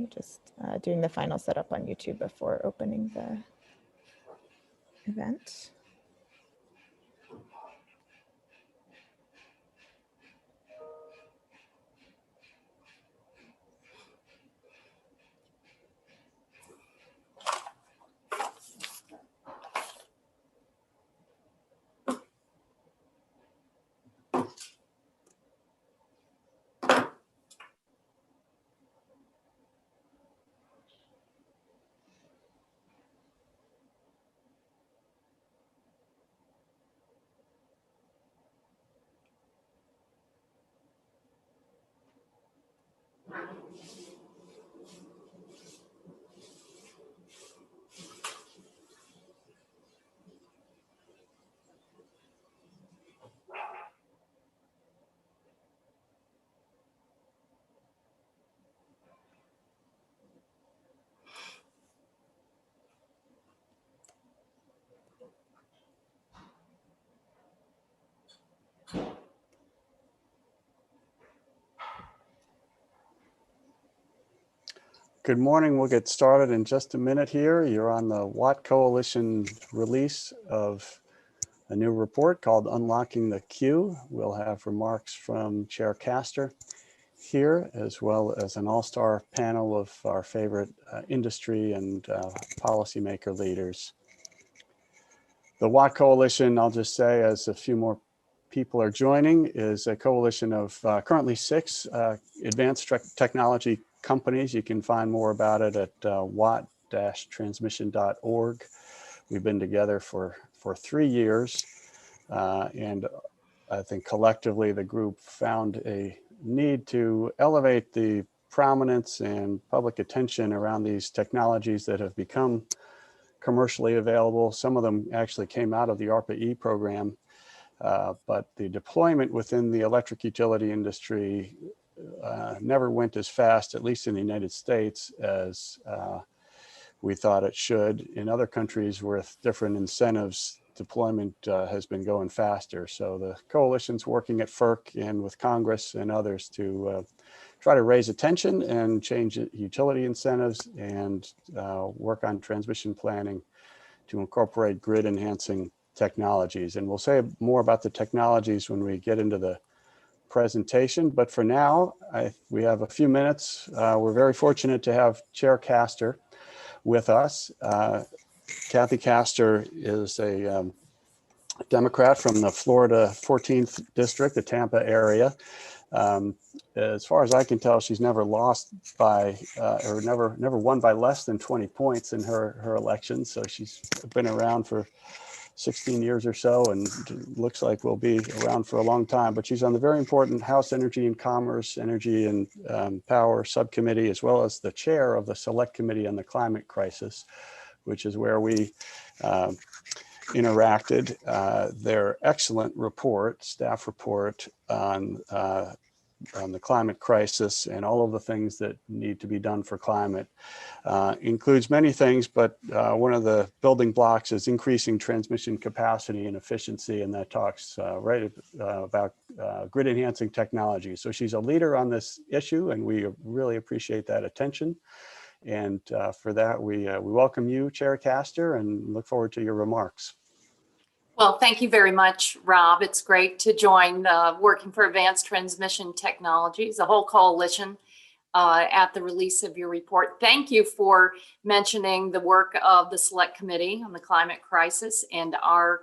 Just doing the final setup on YouTube before opening the event. Good morning. We'll get started in just a minute here. You're on the Watt Coalition release of a new report called Unlocking the Queue. We'll have remarks from Chair Castor here, as well as an all-star panel of our favorite industry and policymaker leaders. The Watt Coalition, I'll just say, as a few more people are joining, is a coalition of currently 6 advanced technology companies. You can find more about it at watt-transmission.org. We've been together for 3 years, and I think collectively the group found a need to elevate the prominence and public attention around these technologies that have become commercially available. Some of them actually came out of the ARPA-E program, but the deployment within the electric utility industry never went as fast, at least in the United States, as we thought it should. In other countries with different incentives, deployment has been going faster. So the coalition's working at FERC and with Congress and others to try to raise attention and change utility incentives and work on transmission planning to incorporate grid enhancing technologies. And we'll say more about the technologies when we get into the presentation, but for now, we have a few minutes. We're very fortunate to have Chair Castor with us. Kathy Castor is a Democrat from the Florida 14th District, the Tampa area. As far as I can tell, she's never lost by, or never won by less than 20 points in her election. So she's been around for 16 years or so, and looks like we'll be around for a long time. But she's on the very important House Energy and Commerce, Energy and Power Subcommittee, as well as the chair of the Select Committee on the Climate Crisis, which is where we interacted. Their excellent report, staff report on the climate crisis and all of the things that need to be done for climate includes many things, but one of the building blocks is increasing transmission capacity and efficiency, and that talks about grid enhancing technology. So she's a leader on this issue, and we really appreciate that attention. And for that, we welcome you, Chair Castor, and look forward to your remarks. Well, thank you very much, Rob. It's great to join Working for Advanced Transmission Technologies, the whole coalition, at the release of your report. Thank you for mentioning the work of the Select Committee on the Climate Crisis and our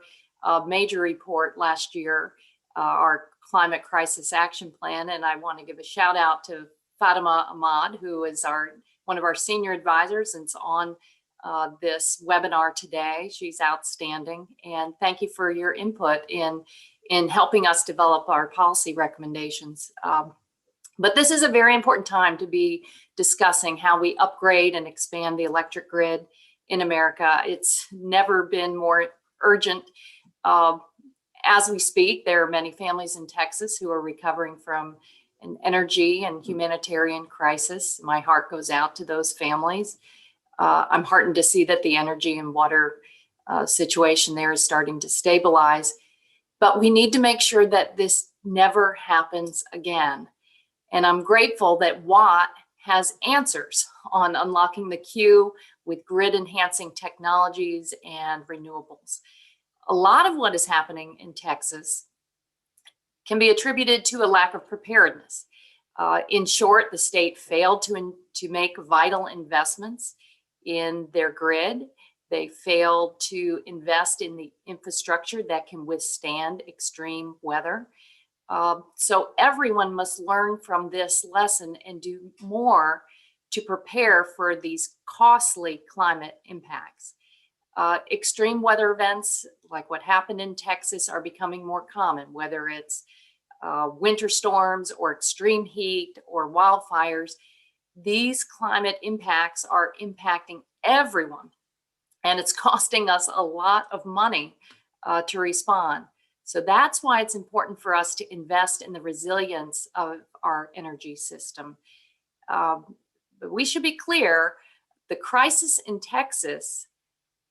major report last year, our Climate Crisis Action Plan. And I want to give a shout out to Fatima Ahmad, who is one of our senior advisors and is on this webinar today. She's outstanding, and thank you for your input in helping us develop our policy recommendations. But this is a very important time to be discussing how we upgrade and expand the electric grid in America. It's never been more urgent. As we speak, there are many families in Texas who are recovering from an energy and humanitarian crisis. My heart goes out to those families. I'm heartened to see that the energy and water situation there is starting to stabilize, but we need to make sure that this never happens again. And I'm grateful that Watt has answers on unlocking the queue with grid enhancing technologies and renewables. A lot of what is happening in Texas can be attributed to a lack of preparedness. In short, the state failed to make vital investments in their grid. They failed to invest in the infrastructure that can withstand extreme weather. So everyone must learn from this lesson and do more to prepare for these costly climate impacts. Extreme weather events like what happened in Texas are becoming more common, whether it's winter storms or extreme heat or wildfires. These climate impacts are impacting everyone, and it's costing us a lot of money to respond. So that's why it's important for us to invest in the resilience of our energy system. But we should be clear, the crisis in Texas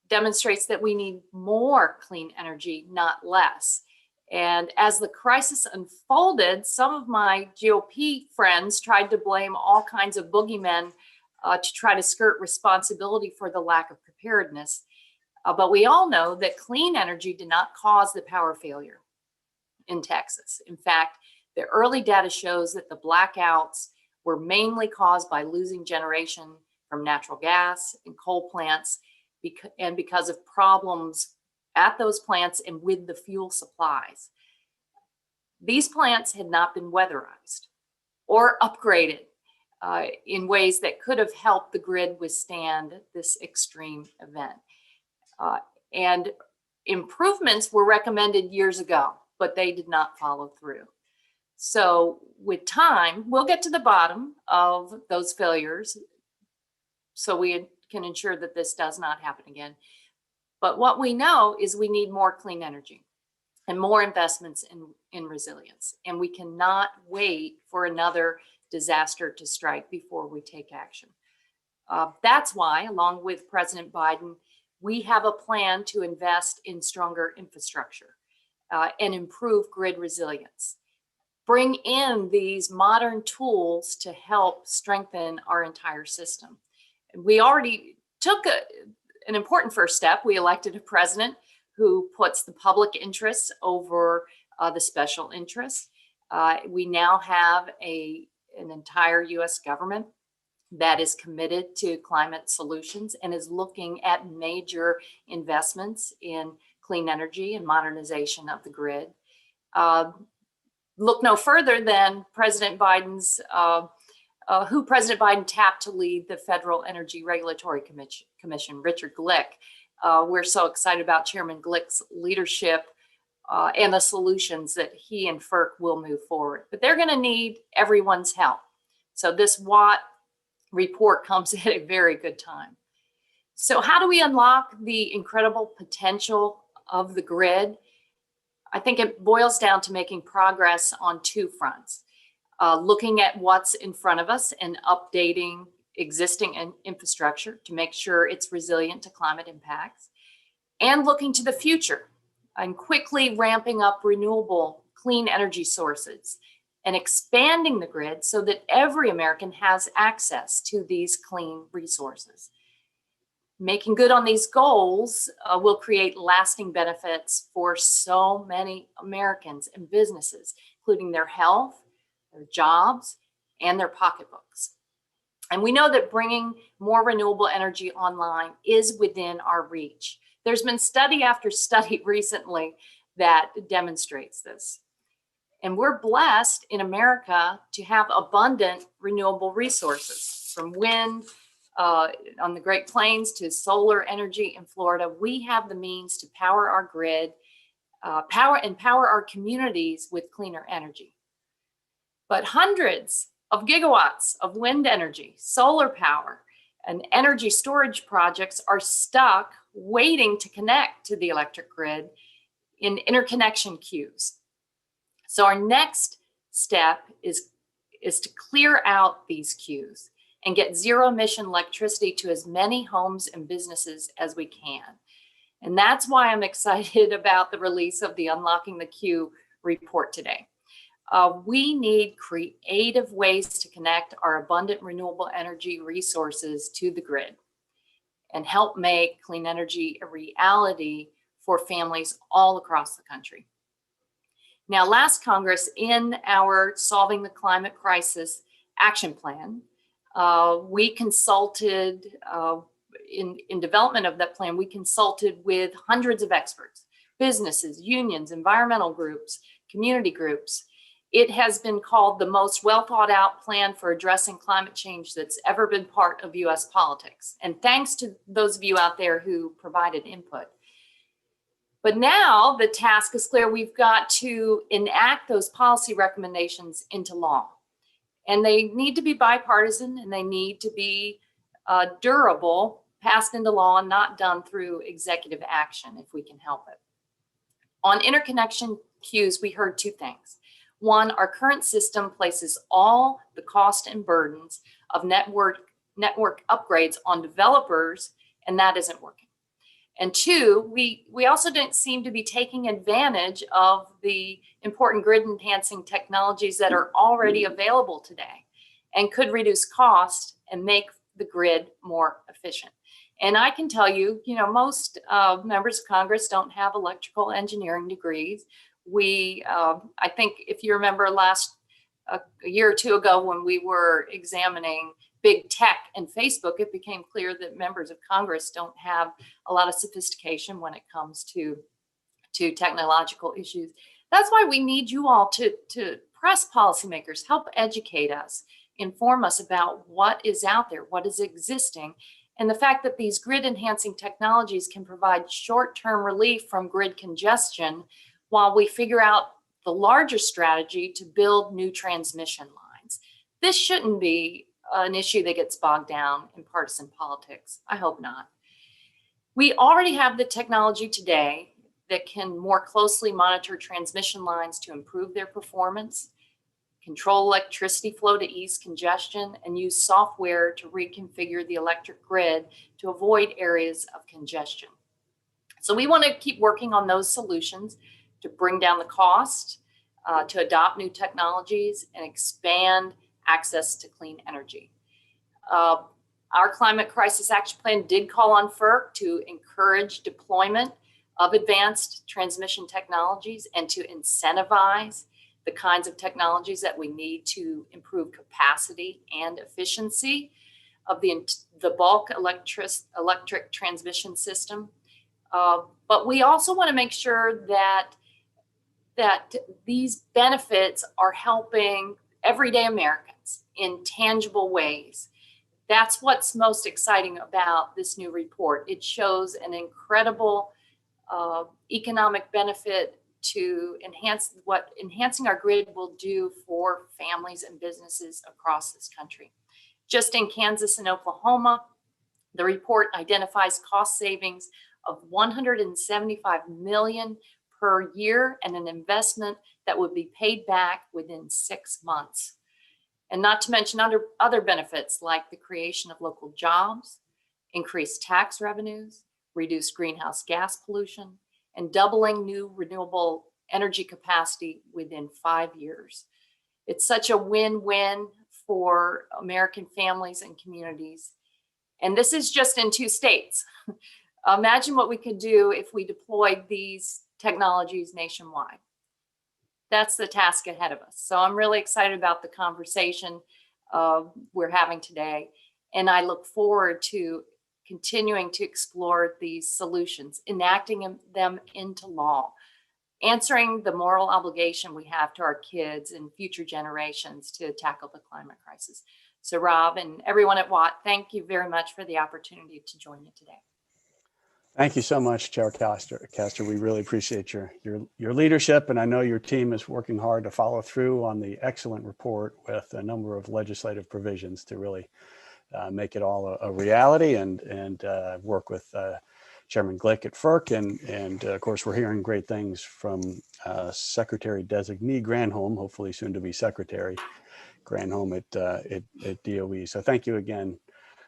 demonstrates that we need more clean energy, not less. And as the crisis unfolded, some of my GOP friends tried to blame all kinds of boogeymen to try to skirt responsibility for the lack of preparedness. But we all know that clean energy did not cause the power failure in Texas. In fact, the early data shows that the blackouts were mainly caused by losing generation from natural gas and coal plants, and because of problems at those plants and with the fuel supplies. These plants had not been weatherized or upgraded in ways that could have helped the grid withstand this extreme event. And improvements were recommended years ago, but they did not follow through. So with time, we'll get to the bottom of those failures so we can ensure that this does not happen again. But what we know is we need more clean energy and more investments in resilience. And we cannot wait for another disaster to strike before we take action. That's why, along with President Biden, we have a plan to invest in stronger infrastructure and improve grid resilience. Bring in these modern tools to help strengthen our entire system. We already took an important first step. We elected a president who puts the public interests over the special interests. We now have an entire US government that is committed to climate solutions and is looking at major investments in clean energy and modernization of the grid. Look no further than President Biden's, who President Biden tapped to lead the Federal Energy Regulatory Commission, Richard Glick. We're so excited about Chairman Glick's leadership and the solutions that he and FERC will move forward. But they're going to need everyone's help. So this Watt report comes at a very good time. So how do we unlock the incredible potential of the grid? I think it boils down to making progress on two fronts. Looking at what's in front of us and updating existing infrastructure to make sure it's resilient to climate impacts, and looking to the future and quickly ramping up renewable clean energy sources and expanding the grid so that every American has access to these clean resources. Making good on these goals will create lasting benefits for so many Americans and businesses, including their health, their jobs, and their pocketbooks. And we know that bringing more renewable energy online is within our reach. There's been study after study recently that demonstrates this. And we're blessed in America to have abundant renewable resources, from wind on the Great Plains to solar energy in Florida. We have the means to power our grid, power our communities with cleaner energy. But hundreds of gigawatts of wind energy, solar power, and energy storage projects are stuck waiting to connect to the electric grid in interconnection queues. So our next step is to clear out these queues and get zero emission electricity to as many homes and businesses as we can. And that's why I'm excited about the release of the Unlocking the Queue report today. We need creative ways to connect our abundant renewable energy resources to the grid and help make clean energy a reality for families all across the country. Now, last Congress, in our Solving the Climate Crisis Action Plan, we consulted, in development of that plan, we consulted with hundreds of experts, businesses, unions, environmental groups, community groups. It has been called the most well thought out plan for addressing climate change that's ever been part of US politics. And thanks to those of you out there who provided input. But now the task is clear. We've got to enact those policy recommendations into law. And they need to be bipartisan, and they need to be durable, passed into law, and not done through executive action if we can help it. On interconnection queues, we heard two things. One, our current system places all the cost and burdens of network upgrades on developers, and that isn't working. And two, we also don't seem to be taking advantage of the important grid enhancing technologies that are already available today and could reduce cost and make the grid more efficient. And I can tell you, most members of Congress don't have electrical engineering degrees. I think if you remember a year or two ago when we were examining big tech and Facebook, it became clear that members of Congress don't have a lot of sophistication when it comes to technological issues. That's why we need you all to press policymakers, help educate us, inform us about what is out there, what is existing, and the fact that these grid enhancing technologies can provide short-term relief from grid congestion while we figure out the larger strategy to build new transmission lines. This shouldn't be an issue that gets bogged down in partisan politics. I hope not. We already have the technology today that can more closely monitor transmission lines to improve their performance, control electricity flow to ease congestion, and use software to reconfigure the electric grid to avoid areas of congestion. So we want to keep working on those solutions to bring down the cost, to adopt new technologies, and expand access to clean energy. Our Climate Crisis Action Plan did call on FERC to encourage deployment of advanced transmission technologies and to incentivize the kinds of technologies that we need to improve capacity and efficiency of the bulk electric transmission system. But we also want to make sure that these benefits are helping everyday Americans in tangible ways. That's what's most exciting about this new report. It shows an incredible economic benefit to enhancing our grid will do for families and businesses across this country. Just in Kansas and Oklahoma, the report identifies cost savings of $175 million per year and an investment that would be paid back within 6 months. And not to mention other benefits like the creation of local jobs, increased tax revenues, reduced greenhouse gas pollution, and doubling new renewable energy capacity within 5 years. It's such a win-win for American families and communities. And this is just in 2 states. Imagine what we could do if we deployed these technologies nationwide. That's the task ahead of us. So I'm really excited about the conversation we're having today. And I look forward to continuing to explore these solutions, enacting them into law, answering the moral obligation we have to our kids and future generations to tackle the climate crisis. So Rob and everyone at Watt, thank you very much for the opportunity to join you today. Thank you so much, Chair Castor. We really appreciate your leadership, and I know your team is working hard to follow through on the excellent report with a number of legislative provisions to really make it all a reality and work with Chairman Glick at FERC. And of course, we're hearing great things from Secretary Designee Granholm, hopefully soon to be Secretary Granholm at DOE. So thank you again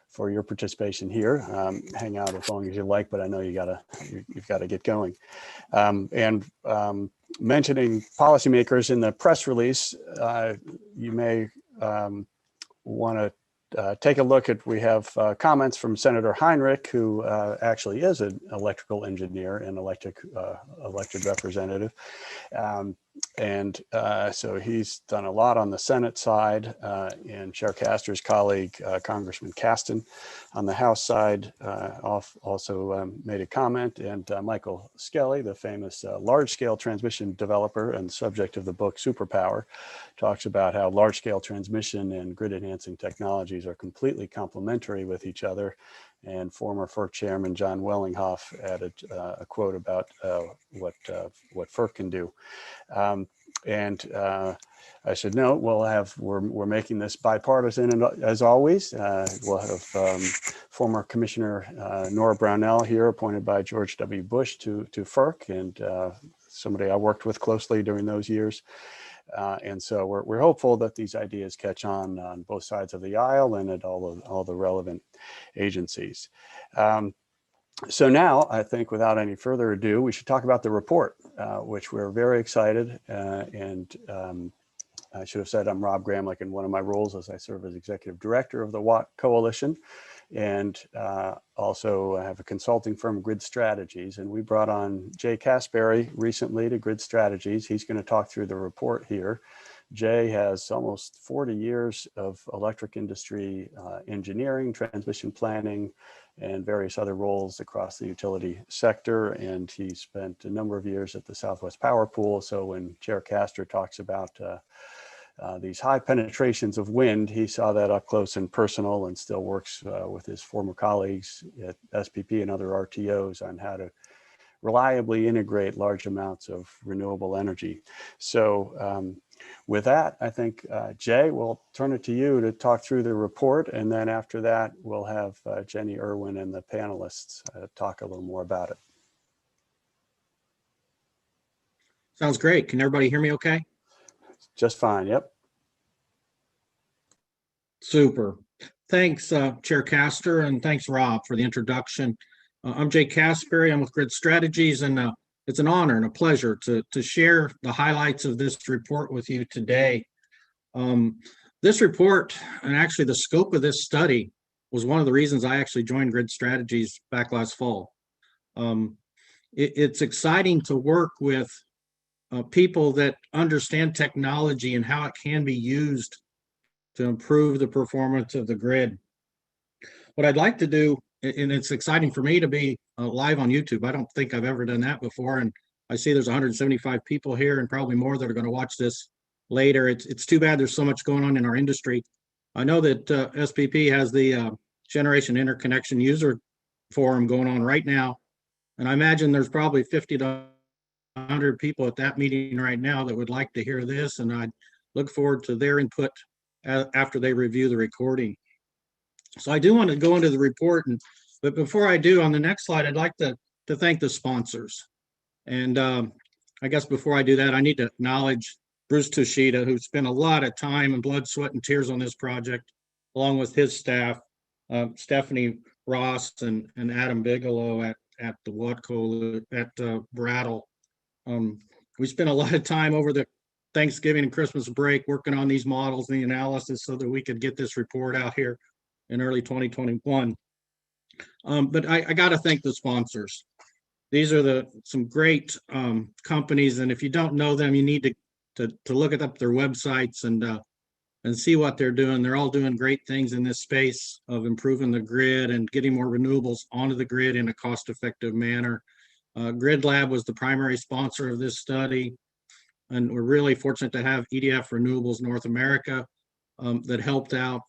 for your participation here. Hang out as long as you like, but I know you've got to get going. mentioning policymakers in the press release, you may want to take a look at, we have comments from Senator Heinrich, who actually is an electrical engineer and elected representative. So he's done a lot on the Senate side, and Chair Castor's colleague, Congressman Caston, on the House side, also made a comment. And Michael Skelly, the famous large-scale transmission developer and subject of the book Superpower, talks about how large-scale transmission and grid-enhancing technologies are completely complementary with each other. And former FERC Chairman John Wellinghoff added a quote about what FERC can do. I should note, we're making this bipartisan, and as always, we'll have former Commissioner Nora Brownell here, appointed by George W. Bush to FERC, and somebody I worked with closely during those years. And so we're hopeful that these ideas catch on both sides of the aisle and at all the relevant agencies. So now, I think without any further ado, we should talk about the report, which we're very excited. I should have said I'm Rob Gramlich, in one of my roles as I serve as Executive Director of the Watt Coalition, and also I have a consulting firm, Grid Strategies, and we brought on Jay Casberry recently to Grid Strategies. He's going to talk through the report here. Jay has almost 40 years of electric industry engineering, transmission planning, and various other roles across the utility sector. And he spent a number of years at the Southwest Power Pool. So when Chair Castor talks about these high penetrations of wind, he saw that up close and personal, and still works with his former colleagues at SPP and other RTOs on how to reliably integrate large amounts of renewable energy. So with that, I think, Jay, we'll turn it to you to talk through the report. And then after that, we'll have Jenny Irwin and the panelists talk a little more about it. Sounds great. Can everybody hear me okay? Just fine, yep. Super. Thanks, Chair Castor, and thanks, Rob, for the introduction. I'm Jay Casberry. I'm with Grid Strategies, and it's an honor and a pleasure to share the highlights of this report with you today. This report, and actually the scope of this study, was one of the reasons I actually joined Grid Strategies back last fall. It's exciting to work with people that understand technology and how it can be used to improve the performance of the grid. What I'd like to do, and it's exciting for me to be live on YouTube. I don't think I've ever done that before. And I see there's 175 people here and probably more that are going to watch this later. It's too bad there's so much going on in our industry. I know that SPP has the Generation Interconnection User Forum going on right now. And I imagine there's probably 50 to 100 people at that meeting right now that would like to hear this. And I look forward to their input after they review the recording. So I do want to go into the report, but before I do, on the next slide, I'd like to thank the sponsors. And I guess before I do that, I need to acknowledge Bruce Tushita, who spent a lot of time and blood, sweat, and tears on this project, along with his staff, Stephanie Ross and Adam Bigelow at the Watt Coalition at Brattle. We spent a lot of time over the Thanksgiving and Christmas break working on these models and the analysis so that we could get this report out here in early 2021. But I got to thank the sponsors. These are some great companies, and if you don't know them, you need to look up their websites and see what they're doing. They're all doing great things in this space of improving the grid and getting more renewables onto the grid in a cost-effective manner. Grid Lab was the primary sponsor of this study, and we're really fortunate to have EDF Renewables North America that helped out,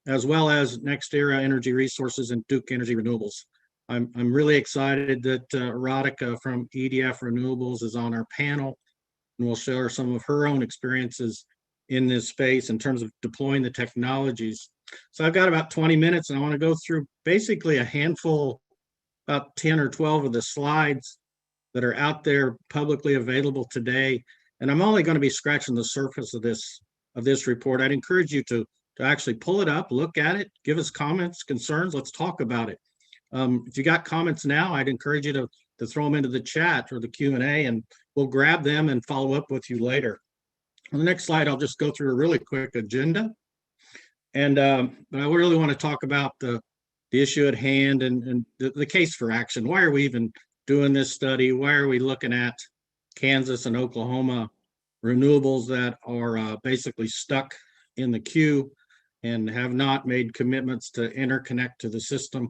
as well as NextEra Energy Resources and Duke Energy Renewables. I'm really excited that Radica from EDF Renewables is on our panel, and will share some of her own experiences in this space in terms of deploying the technologies. So I've got about 20 minutes, and I want to go through basically a handful, about 10 or 12 of the slides that are out there publicly available today. And I'm only going to be scratching the surface of this report. I'd encourage you to actually pull it up, look at it, give us comments, concerns, let's talk about it. If you got comments now, I'd encourage you to throw them into the chat or the Q&A, and we'll grab them and follow up with you later. On the next slide, I'll just go through a really quick agenda. And but I really want to talk about the issue at hand and the case for action. Why are we even doing this study? Why are we looking at Kansas and Oklahoma renewables that are basically stuck in the queue and have not made commitments to interconnect to the system?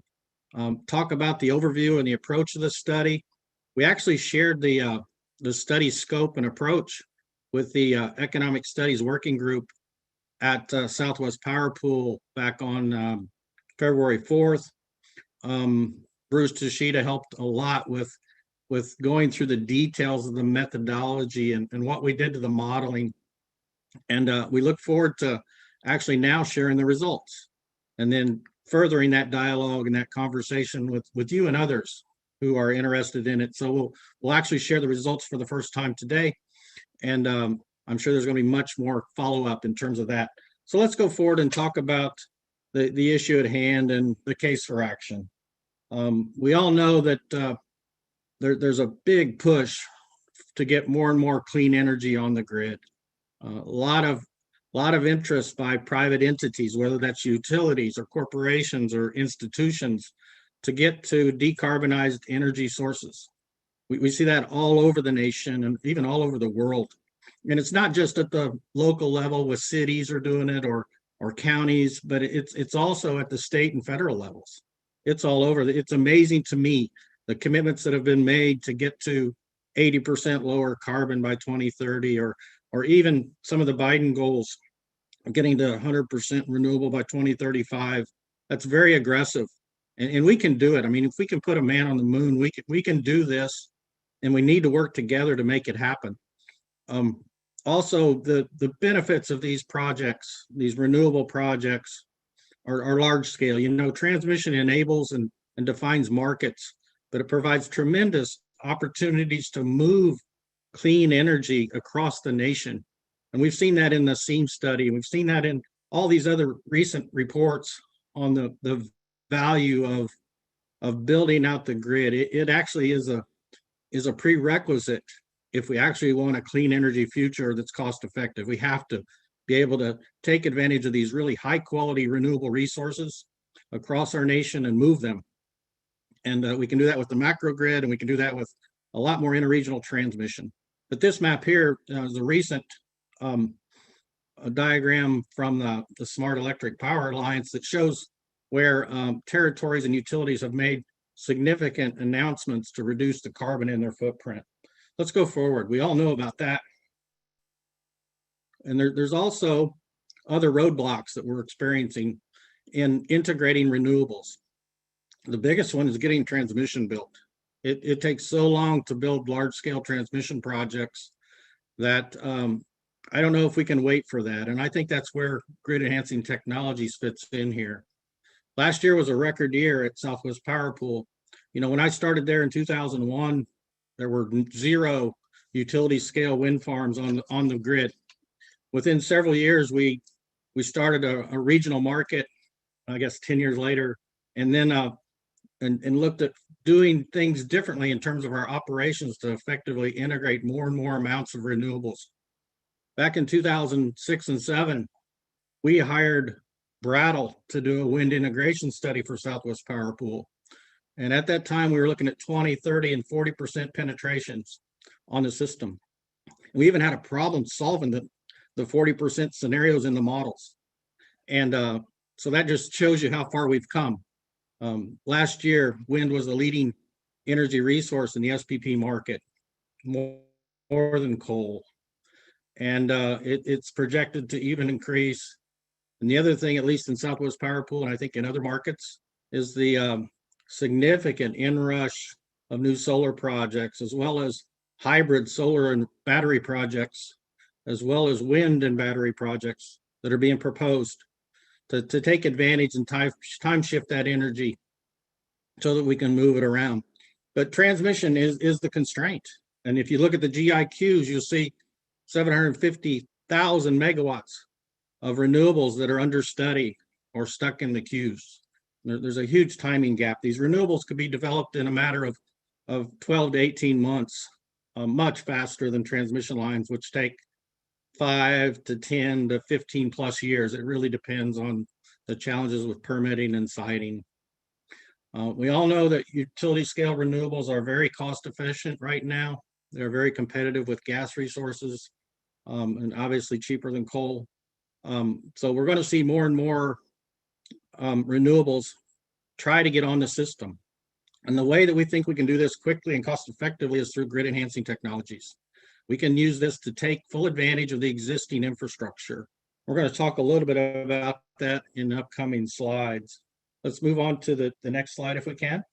Talk about the overview and the approach of the study. We actually shared the study scope and approach with the Economic Studies Working Group at Southwest Power Pool back on February 4th. Bruce Tashida helped a lot with going through the details of the methodology and what we did to the modeling. And we look forward to actually now sharing the results and then furthering that dialogue and that conversation with you and others who are interested in it. So we'll actually share the results for the first time today. And I'm sure there's going to be much more follow-up in terms of that. So let's go forward and talk about the issue at hand and the case for action. We all know that there's a big push to get more and more clean energy on the grid. A lot of interest by private entities, whether that's utilities or corporations or institutions, to get to decarbonized energy sources. We see that all over the nation and even all over the world. And it's not just at the local level with cities are doing it or counties, but it's also at the state and federal levels. It's all over. It's amazing to me, the commitments that have been made to get to 80% lower carbon by 2030, or even some of the Biden goals, getting to 100% renewable by 2035. That's very aggressive. And we can do it. I mean, if we can put a man on the moon, we can do this, and we need to work together to make it happen. Also, the benefits of these projects, these renewable projects, are large scale. You know, transmission enables and defines markets, but it provides tremendous opportunities to move clean energy across the nation. And we've seen that in the SEAM study. We've seen that in all these other recent reports on the value of building out the grid. It actually is a prerequisite if we actually want a clean energy future that's cost effective. We have to be able to take advantage of these really high quality renewable resources across our nation and move them. And we can do that with the macro grid, and we can do that with a lot more interregional transmission. But this map here is a recent a diagram from the Smart Electric Power Alliance that shows where territories and utilities have made significant announcements to reduce the carbon in their footprint. Let's go forward. We all know about that. And there's also other roadblocks that we're experiencing in integrating renewables. The biggest one is getting transmission built. It takes so long to build large-scale transmission projects that I don't know if we can wait for that. And I think that's where grid enhancing technologies fits in here. Last year was a record year at Southwest Power Pool. You know, when I started there in 2001, there were 0 utility scale wind farms on the grid. Within several years, we started a regional market, I guess 10 years later, and then and looked at doing things differently in terms of our operations to effectively integrate more and more amounts of renewables. Back in 2006 and 7, we hired Brattle to do a wind integration study for Southwest Power Pool. And at that time, we were looking at 20, 30, and 40% penetrations on the system. We even had a problem solving the 40% scenarios in the models. And so that just shows you how far we've come. Last year, wind was the leading energy resource in the SPP market, more than coal. And it's projected to even increase. And the other thing, at least in Southwest Power Pool, and I think in other markets, is the significant inrush of new solar projects, as well as hybrid solar and battery projects, as well as wind and battery projects that are being proposed to take advantage and time shift that energy so that we can move it around. But transmission is the constraint. And if you look at the GIQs, you'll see 750,000 megawatts of renewables that are under study or stuck in the queues. There's a huge timing gap. These renewables could be developed in a matter of 12 to 18 months. much faster than transmission lines, which take 5 to 10 to 15 plus years. It really depends on the challenges with permitting and siting. We all know that utility scale renewables are very cost efficient right now. They're very competitive with gas resources, and obviously cheaper than coal. So we're going to see more and more renewables try to get on the system. And the way that we think we can do this quickly and cost effectively is through grid enhancing technologies. We can use this to take full advantage of the existing infrastructure. We're going to talk a little bit about that in upcoming slides. Let's move on to the next slide if we can.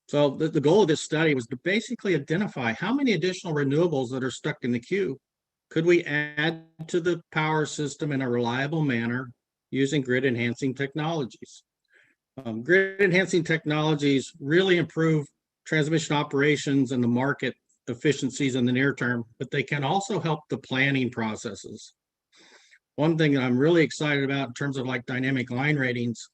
So the goal of this study was to basically identify how many additional renewables that are stuck in the queue could we add to the power system in a reliable manner using grid enhancing technologies. Grid enhancing technologies really improve transmission operations and the market efficiencies in the near term, but they can also help the planning processes. One thing that I'm really excited about in terms of like dynamic line ratings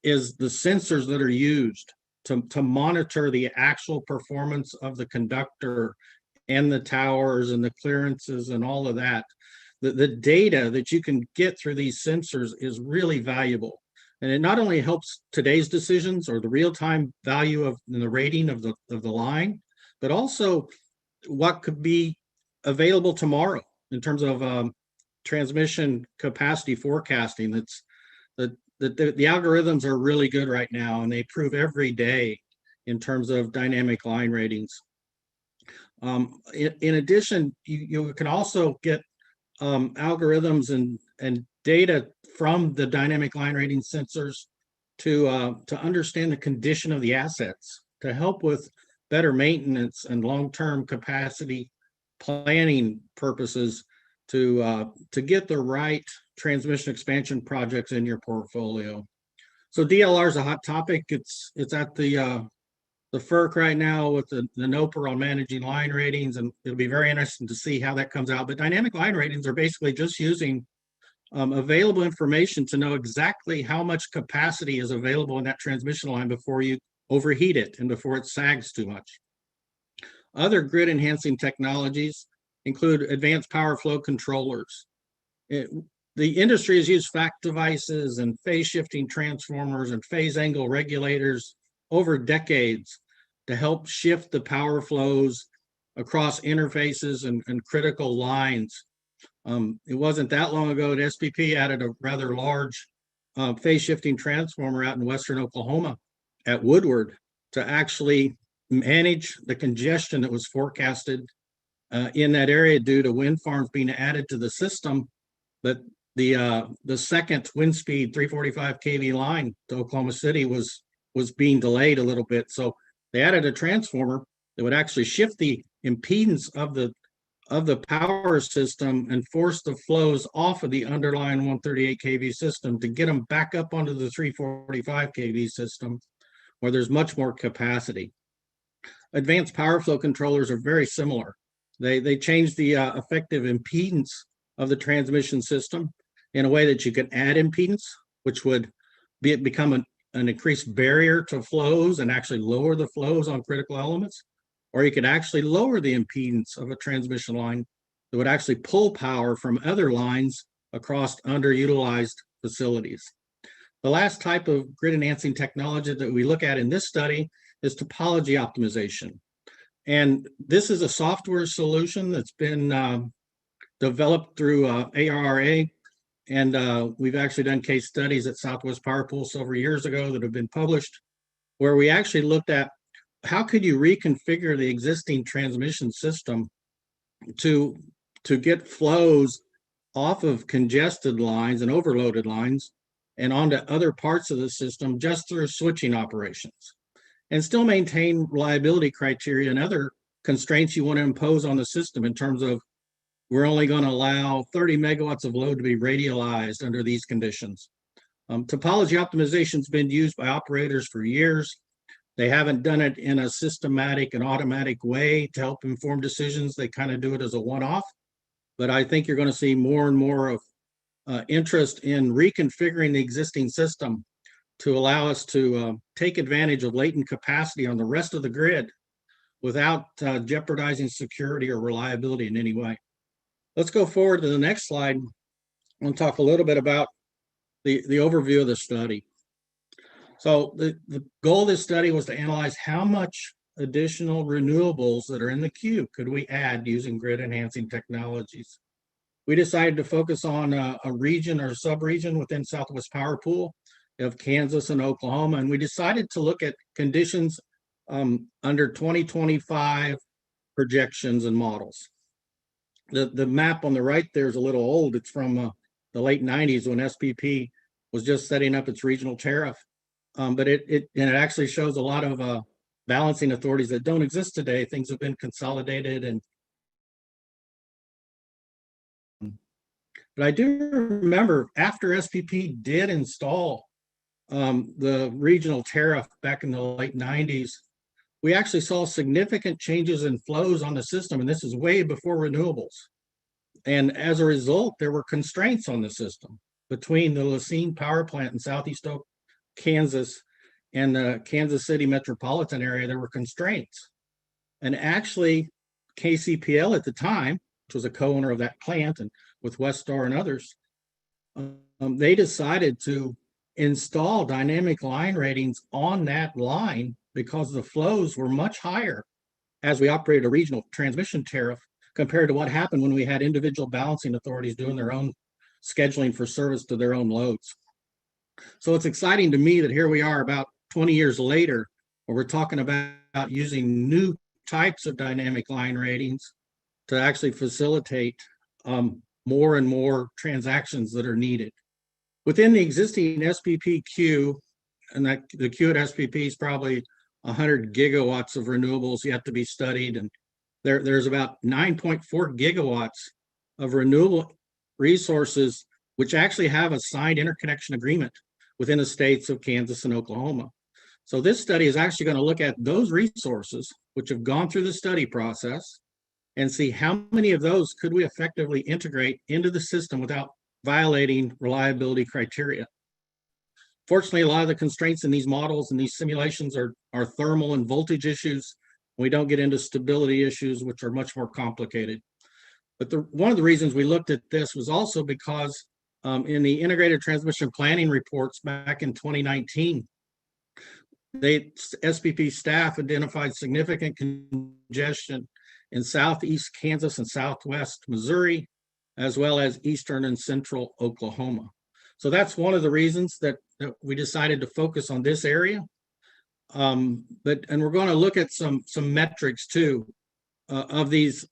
is the sensors that are used to monitor the actual performance of the conductor and the towers and the clearances and all of that. The data that you can get through these sensors is really valuable. And it not only helps today's decisions or the real-time value of the rating of the line, but also what could be available tomorrow in terms of transmission capacity forecasting. The algorithms are really good right now, and they improve every day in terms of dynamic line ratings. In addition, you can also get algorithms and data from the dynamic line rating sensors to understand the condition of the assets, to help with better maintenance and long-term capacity planning purposes, to get the right transmission expansion projects in your portfolio. So DLR is a hot topic. It's at the FERC right now with the NOPR on managing line ratings, and it'll be very interesting to see how that comes out. But dynamic line ratings are basically just using available information to know exactly how much capacity is available in that transmission line before you overheat it and before it sags too much. Other grid enhancing technologies include advanced power flow controllers. The industry has used FACT devices and phase shifting transformers and phase angle regulators over decades to help shift the power flows across interfaces and critical lines. It wasn't that long ago that SPP added a rather large phase shifting transformer out in western Oklahoma at Woodward to actually manage the congestion that was forecasted in that area due to wind farms being added to the system. But the second wind speed 345 kV line to Oklahoma City was being delayed a little bit. So they added a transformer that would actually shift the impedance of the power system and force the flows off of the underlying 138 kV system to get them back up onto the 345 kV system where there's much more capacity. Advanced power flow controllers are very similar. They change the effective impedance of the transmission system in a way that you can add impedance, which would become an increased barrier to flows and actually lower the flows on critical elements. Or you could actually lower the impedance of a transmission line that would actually pull power from other lines across underutilized facilities. The last type of grid enhancing technology that we look at in this study is topology optimization. And this is a software solution that's been developed through ARRA. And we've actually done case studies at Southwest Power Pool several years ago that have been published, where we actually looked at how could you reconfigure the existing transmission system to get flows off of congested lines and overloaded lines and onto other parts of the system just through switching operations, and still maintain reliability criteria and other constraints you want to impose on the system in terms of we're only going to allow 30 megawatts of load to be radialized under these conditions. Topology optimization has been used by operators for years. They haven't done it in a systematic and automatic way to help inform decisions. They kind of do it as a one-off. But I think you're going to see more and more of interest in reconfiguring the existing system to allow us to take advantage of latent capacity on the rest of the grid without jeopardizing security or reliability in any way. Let's go forward to the next slide and talk a little bit about the overview of the study. So the goal of this study was to analyze how much additional renewables that are in the queue could we add using grid enhancing technologies. We decided to focus on a region or sub-region within Southwest Power Pool of Kansas and Oklahoma, and we decided to look at conditions under 2025 projections and models. The map on the right there is a little old. It's from the late 90s when SPP was just setting up its regional tariff. But it actually shows a lot of balancing authorities that don't exist today. Things have been consolidated. But I do remember after SPP did install the regional tariff back in the late 90s, we actually saw significant changes in flows on the system, and this is way before renewables. And as a result, there were constraints on the system between the Lacine power plant in southeast Kansas and the Kansas City metropolitan area. There were constraints. And actually, KCPL at the time, which was a co-owner of that plant and with Westar and others, they decided to install dynamic line ratings on that line because the flows were much higher as we operated a regional transmission tariff compared to what happened when we had individual balancing authorities doing their own scheduling for service to their own loads. So it's exciting to me that here we are about 20 years later, where we're talking about using new types of dynamic line ratings to actually facilitate more and more transactions that are needed. Within the existing SPP queue, and that the queue at SPP is probably 100 gigawatts of renewables yet to be studied, and there's about 9.4 gigawatts of renewable resources which actually have a signed interconnection agreement within the states of Kansas and Oklahoma. So this study is actually going to look at those resources which have gone through the study process and see how many of those could we effectively integrate into the system without violating reliability criteria. Fortunately, a lot of the constraints in these models and these simulations are thermal and voltage issues. We don't get into stability issues, which are much more complicated. But one of the reasons we looked at this was also because in the integrated transmission planning reports back in 2019, SPP staff identified significant congestion in southeast Kansas and southwest Missouri, as well as eastern and central Oklahoma. So that's one of the reasons that we decided to focus on this area. And we're going to look at some metrics too of these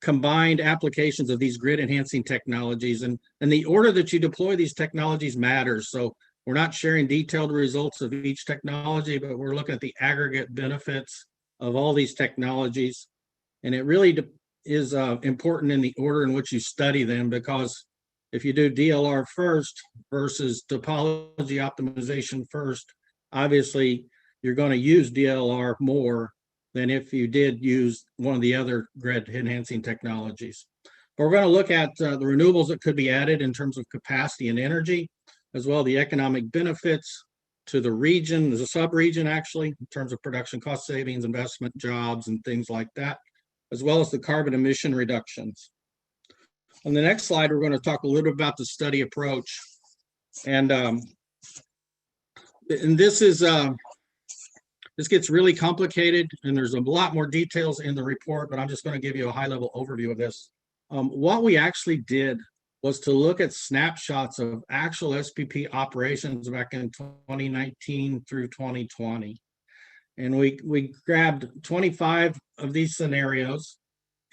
combined applications of these grid enhancing technologies, and the order that you deploy these technologies matters. So we're not sharing detailed results of each technology, but we're looking at the aggregate benefits of all these technologies. And it really is important in the order in which you study them, because if you do DLR first versus topology optimization first, obviously you're going to use DLR more than if you did use one of the other grid enhancing technologies. But we're going to look at the renewables that could be added in terms of capacity and energy, as well as the economic benefits to the region, there's a sub-region actually, in terms of production cost savings, investment, jobs, and things like that, as well as the carbon emission reductions. On the next slide, we're going to talk a little bit about the study approach. And this gets really complicated, and there's a lot more details in the report, but I'm just going to give you a high-level overview of this. What we actually did was to look at snapshots of actual SPP operations back in 2019 through 2020. And we grabbed 25 of these scenarios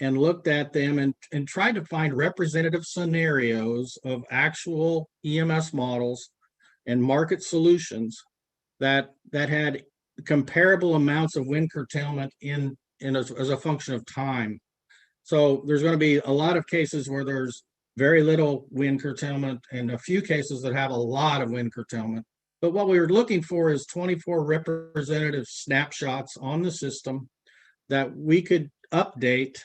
and looked at them and tried to find representative scenarios of actual EMS models and market solutions that had comparable amounts of wind curtailment as a function of time. So there's going to be a lot of cases where there's very little wind curtailment and a few cases that have a lot of wind curtailment. But what we were looking for is 24 representative snapshots on the system that we could update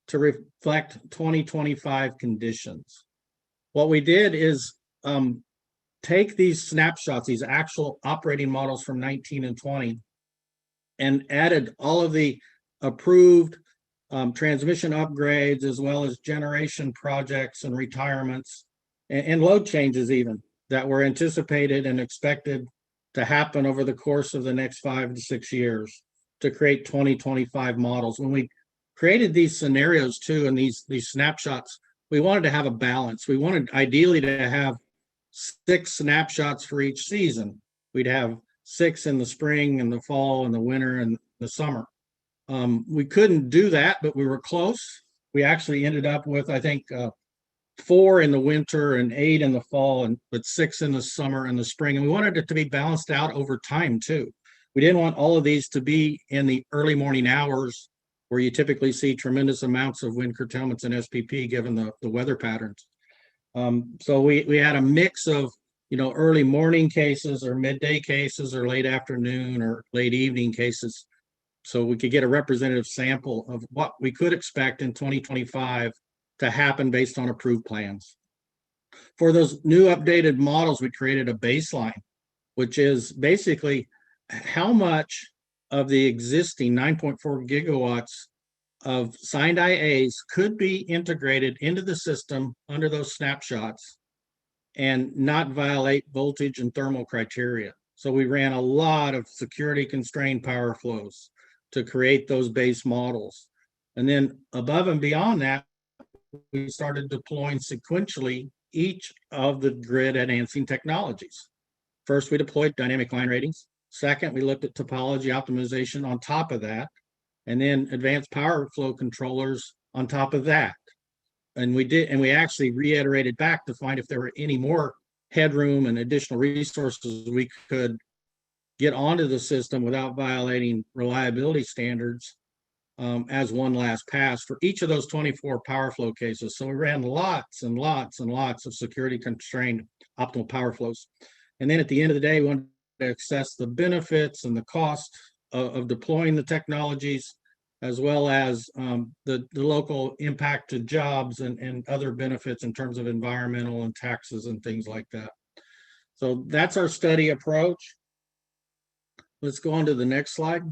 to reflect 2025 conditions. What we did is take these snapshots, these actual operating models from 19 and 20, and added all of the approved transmission upgrades, as well as generation projects and retirements, and load changes even that were anticipated and expected to happen over the course of the next 5 to 6 years to create 2025 models. When we created these scenarios too, and these snapshots, we wanted to have a balance. We wanted ideally to have 6 snapshots for each season. We'd have 6 in the spring and the fall and the winter and the summer. We couldn't do that, but we were close. We actually ended up with, I think, 4 in the winter and 8 in the fall, and but 6 in the summer and the spring. And we wanted it to be balanced out over time too. We didn't want all of these to be in the early morning hours where you typically see tremendous amounts of wind curtailments in SPP given the weather patterns. So we had a mix of, early morning cases or midday cases or late afternoon or late evening cases, so we could get a representative sample of what we could expect in 2025 to happen based on approved plans. For those new updated models, we created a baseline, which is basically how much of the existing 9.4 gigawatts of signed IAs could be integrated into the system under those snapshots and not violate voltage and thermal criteria. So we ran a lot of security constrained power flows to create those base models. And then above and beyond that, we started deploying sequentially each of the grid enhancing technologies. First, we deployed dynamic line ratings. Second, we looked at topology optimization on top of that, and then advanced power flow controllers on top of that. And we actually reiterated back to find if there were any more headroom and additional resources we could get onto the system without violating reliability standards as one last pass for each of those 24 power flow cases. So we ran lots and lots and lots of security constrained optimal power flows. And then at the end of the day, we wanted to assess the benefits and the cost of deploying the technologies, as well as the local impact to jobs and other benefits in terms of environmental and taxes and things like that. So that's our study approach. Let's go on to the next slide.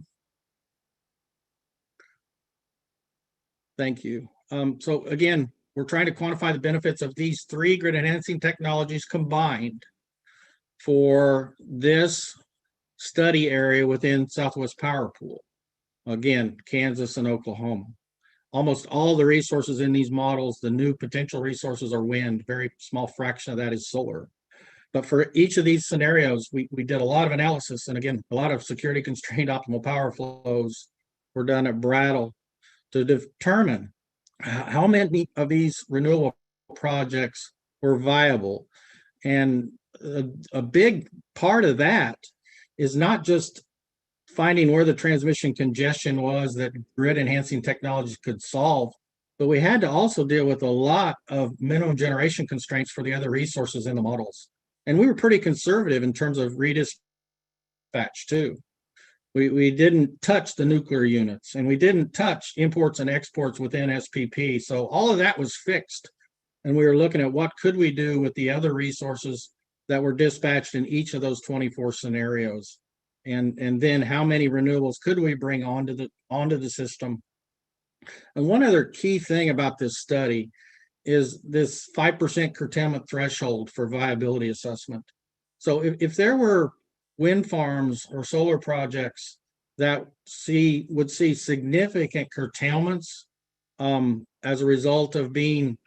Thank you. So again, we're trying to quantify the benefits of these 3 grid enhancing technologies combined for this study area within Southwest Power Pool. Again, Kansas and Oklahoma. Almost all the resources in these models, the new potential resources are wind, very small fraction of that is solar. But for each of these scenarios, we did a lot of analysis, and again, a lot of security constrained optimal power flows were done at Brattle to determine how many of these renewable projects were viable. And a big part of that is not just finding where the transmission congestion was that grid enhancing technologies could solve, but we had to also deal with a lot of minimum generation constraints for the other resources in the models. And we were pretty conservative in terms of redispatch too. We didn't touch the nuclear units, and we didn't touch imports and exports within SPP. So all of that was fixed. And we were looking at what could we do with the other resources that were dispatched in each of those 24 scenarios. And then how many renewables could we bring onto the system. And one other key thing about this study is this 5% curtailment threshold for viability assessment. So if there were wind farms or solar projects that would see significant curtailments as a result of being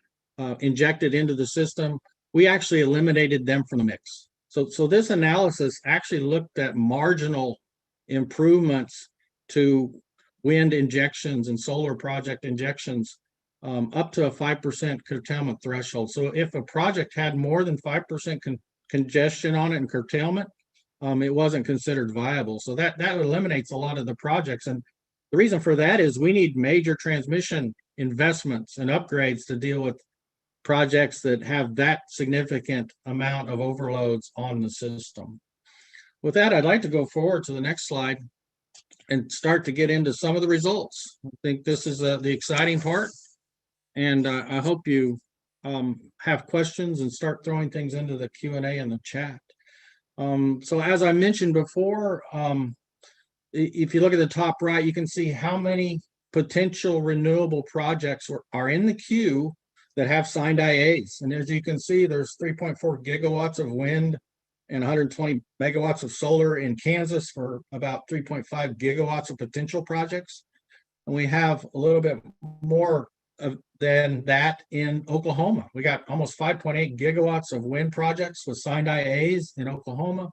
injected into the system, we actually eliminated them from the mix. So this analysis actually looked at marginal improvements to wind injections and solar project injections up to a 5% curtailment threshold. So if a project had more than 5% congestion on it and curtailment, it wasn't considered viable. So that eliminates a lot of the projects. And the reason for that is we need major transmission investments and upgrades to deal with projects that have that significant amount of overloads on the system. With that, I'd like to go forward to the next slide and start to get into some of the results. I think this is the exciting part, and I hope you have questions and start throwing things into the Q&A in the chat. So as I mentioned before, if you look at the top right, you can see how many potential renewable projects are in the queue that have signed IAs. And as you can see, there's 3.4 gigawatts of wind and 120 megawatts of solar in Kansas for about 3.5 gigawatts of potential projects. And we have a little bit more than that in Oklahoma. We got almost 5.8 gigawatts of wind projects with signed IAs in Oklahoma,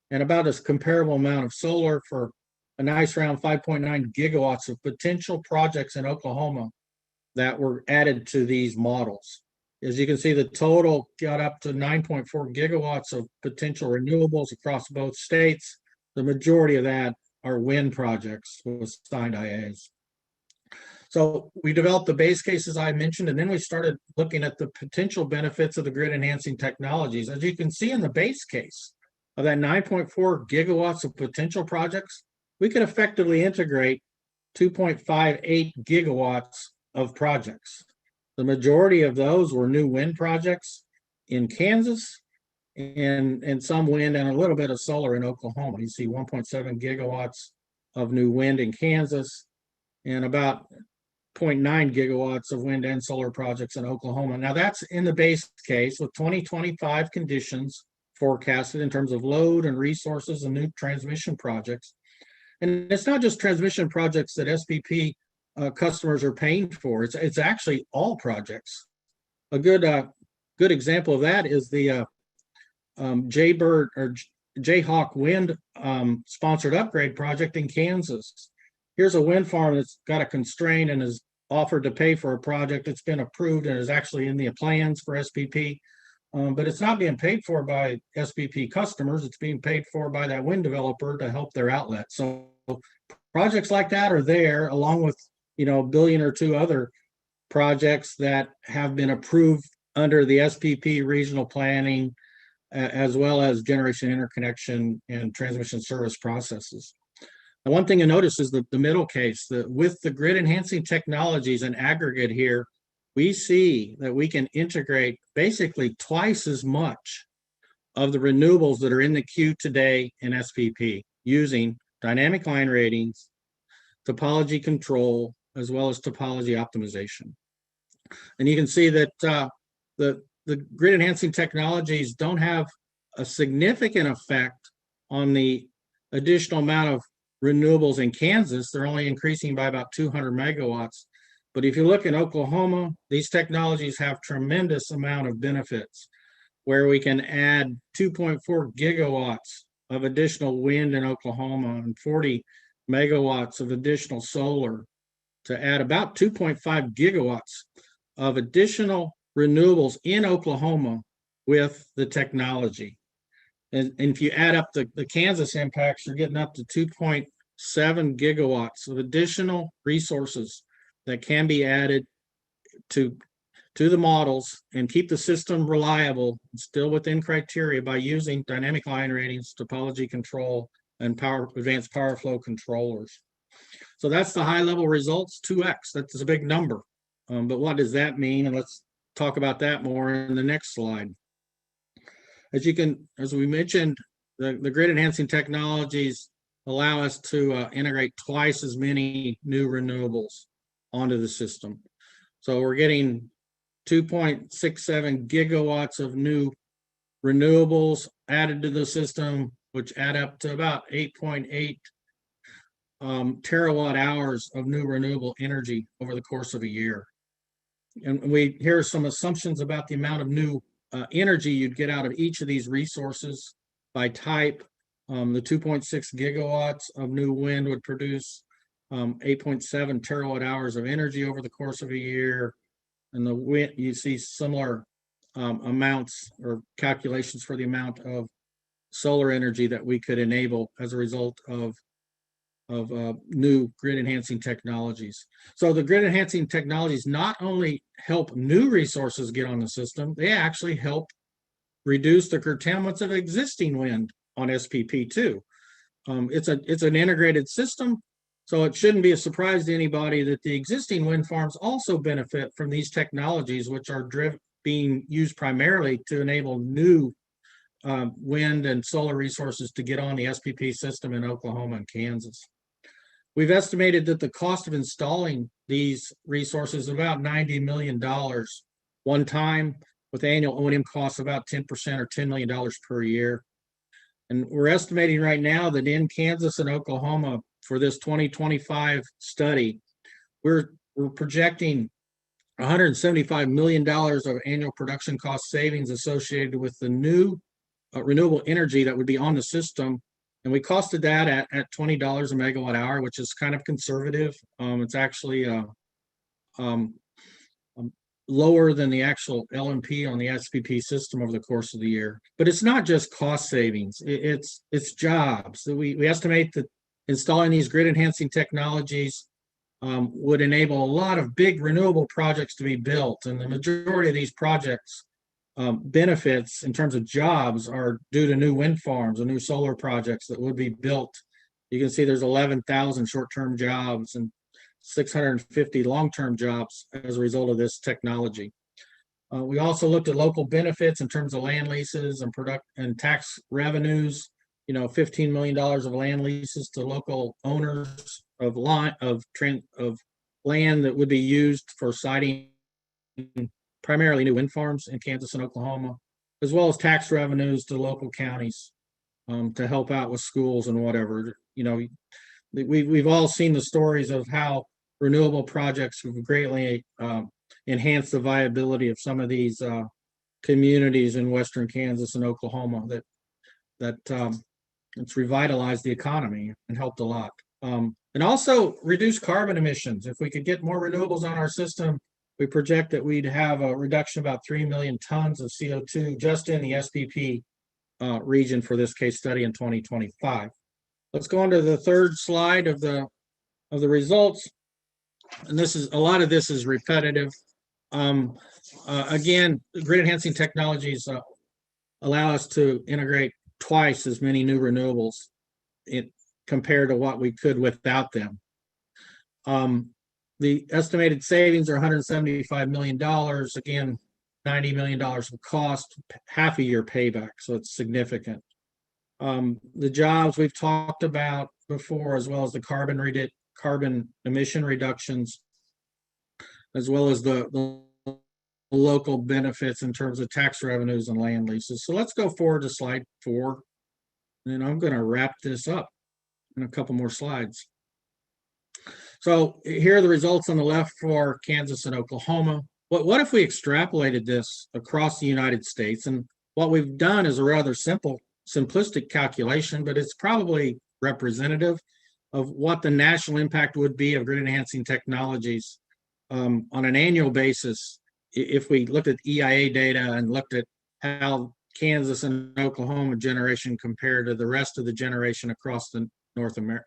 and about a comparable amount of solar for a nice round 5.9 gigawatts of potential projects in Oklahoma that were added to these models. As you can see, the total got up to 9.4 gigawatts of potential renewables across both states. The majority of that are wind projects with signed IAs. So we developed the base cases I mentioned, and then we started looking at the potential benefits of the grid enhancing technologies. As you can see in the base case of that 9.4 gigawatts of potential projects, we could effectively integrate 2.58 gigawatts of projects. The majority of those were new wind projects in Kansas and some wind and a little bit of solar in Oklahoma. You see 1.7 gigawatts of new wind in Kansas and about 0.9 gigawatts of wind and solar projects in Oklahoma. Now that's in the base case with 2025 conditions forecasted in terms of load and resources and new transmission projects. And it's not just transmission projects that SPP customers are paying for. It's actually all projects. A good example of that is the Jaybird or Jayhawk Wind sponsored upgrade project in Kansas. Here's a wind farm that's got a constraint and is offered to pay for a project that's been approved and is actually in the plans for SPP, but it's not being paid for by SPP customers. It's being paid for by that wind developer to help their outlet. So projects like that are there, along with a billion or two other projects that have been approved under the SPP regional planning, as well as generation interconnection and transmission service processes. And one thing you notice is the middle case, that with the grid enhancing technologies in aggregate here, we see that we can integrate basically twice as much of the renewables that are in the queue today in SPP using dynamic line ratings, topology control, as well as topology optimization. And you can see that the grid enhancing technologies don't have a significant effect on the additional amount of renewables in Kansas. They're only increasing by about 200 megawatts. But if you look in Oklahoma, these technologies have tremendous amount of benefits where we can add 2.4 gigawatts of additional wind in Oklahoma and 40 megawatts of additional solar to add about 2.5 gigawatts of additional renewables in Oklahoma with the technology. And if you add up the Kansas impacts, you're getting up to 2.7 gigawatts of additional resources that can be added to the models and keep the system reliable and still within criteria by using dynamic line ratings, topology control, and advanced power flow controllers. So that's the high level results, 2x. That's a big number. But what does that mean? And let's talk about that more in the next slide. As we mentioned, the grid enhancing technologies allow us to integrate twice as many new renewables onto the system. So we're getting 2.67 gigawatts of new renewables added to the system, which add up to about 8.8 terawatt hours of new renewable energy over the course of a year. And here are some assumptions about the amount of new energy you'd get out of each of these resources by type. The 2.6 gigawatts of new wind would produce 8.7 terawatt hours of energy over the course of a year. And the wind, you see similar amounts or calculations for the amount of solar energy that we could enable as a result of new grid enhancing technologies. So the grid enhancing technologies not only help new resources get on the system, they actually help reduce the curtailments of existing wind on SPP too. It's an integrated system, so it shouldn't be a surprise to anybody that the existing wind farms also benefit from these technologies, which are being used primarily to enable new wind and solar resources to get on the SPP system in Oklahoma and Kansas. We've estimated that the cost of installing these resources is about $90 million one time, with annual O&M costs about 10% or $10 million per year. And we're estimating right now that in Kansas and Oklahoma for this 2025 study, we're projecting $175 million of annual production cost savings associated with the new renewable energy that would be on the system. And we costed that at $20 a megawatt hour, which is kind of conservative. It's actually lower than the actual LMP on the SPP system over the course of the year. But it's not just cost savings, it's jobs. We estimate that installing these grid enhancing technologies would enable a lot of big renewable projects to be built. And the majority of these projects benefits in terms of jobs are due to new wind farms and new solar projects that would be built. You can see there's 11,000 short-term jobs and 650 long-term jobs as a result of this technology. We also looked at local benefits in terms of land leases and tax revenues. You know, $15 million of land leases to local owners of land that would be used for siting primarily new wind farms in Kansas and Oklahoma, as well as tax revenues to local counties to help out with schools and whatever. You know, we've all seen the stories of how renewable projects have greatly enhanced the viability of some of these communities in Western Kansas and Oklahoma that it's revitalized the economy and helped a lot. And also reduce carbon emissions. If we could get more renewables on our system, we project that we'd have a reduction of about 3 million tons of CO2 just in the SPP region for this case study in 2025. Let's go on to the third slide of the results. And this is, a lot of this is repetitive. Again, grid enhancing technologies allow us to integrate twice as many new renewables compared to what we could without them. The estimated savings are $175 million. Again, $90 million of cost, half a year payback, so it's significant. The jobs we've talked about before, as well as the carbon emission reductions, as well as the local benefits in terms of tax revenues and land leases. So let's go forward to slide 4, and I'm going to wrap this up in a couple more slides. So here are the results on the left for Kansas and Oklahoma. What if we extrapolated this across the United States? And what we've done is a rather simplistic calculation, but it's probably representative of what the national impact would be of grid enhancing technologies on an annual basis. If we looked at EIA data and looked at how Kansas and Oklahoma generation compared to the rest of the generation across the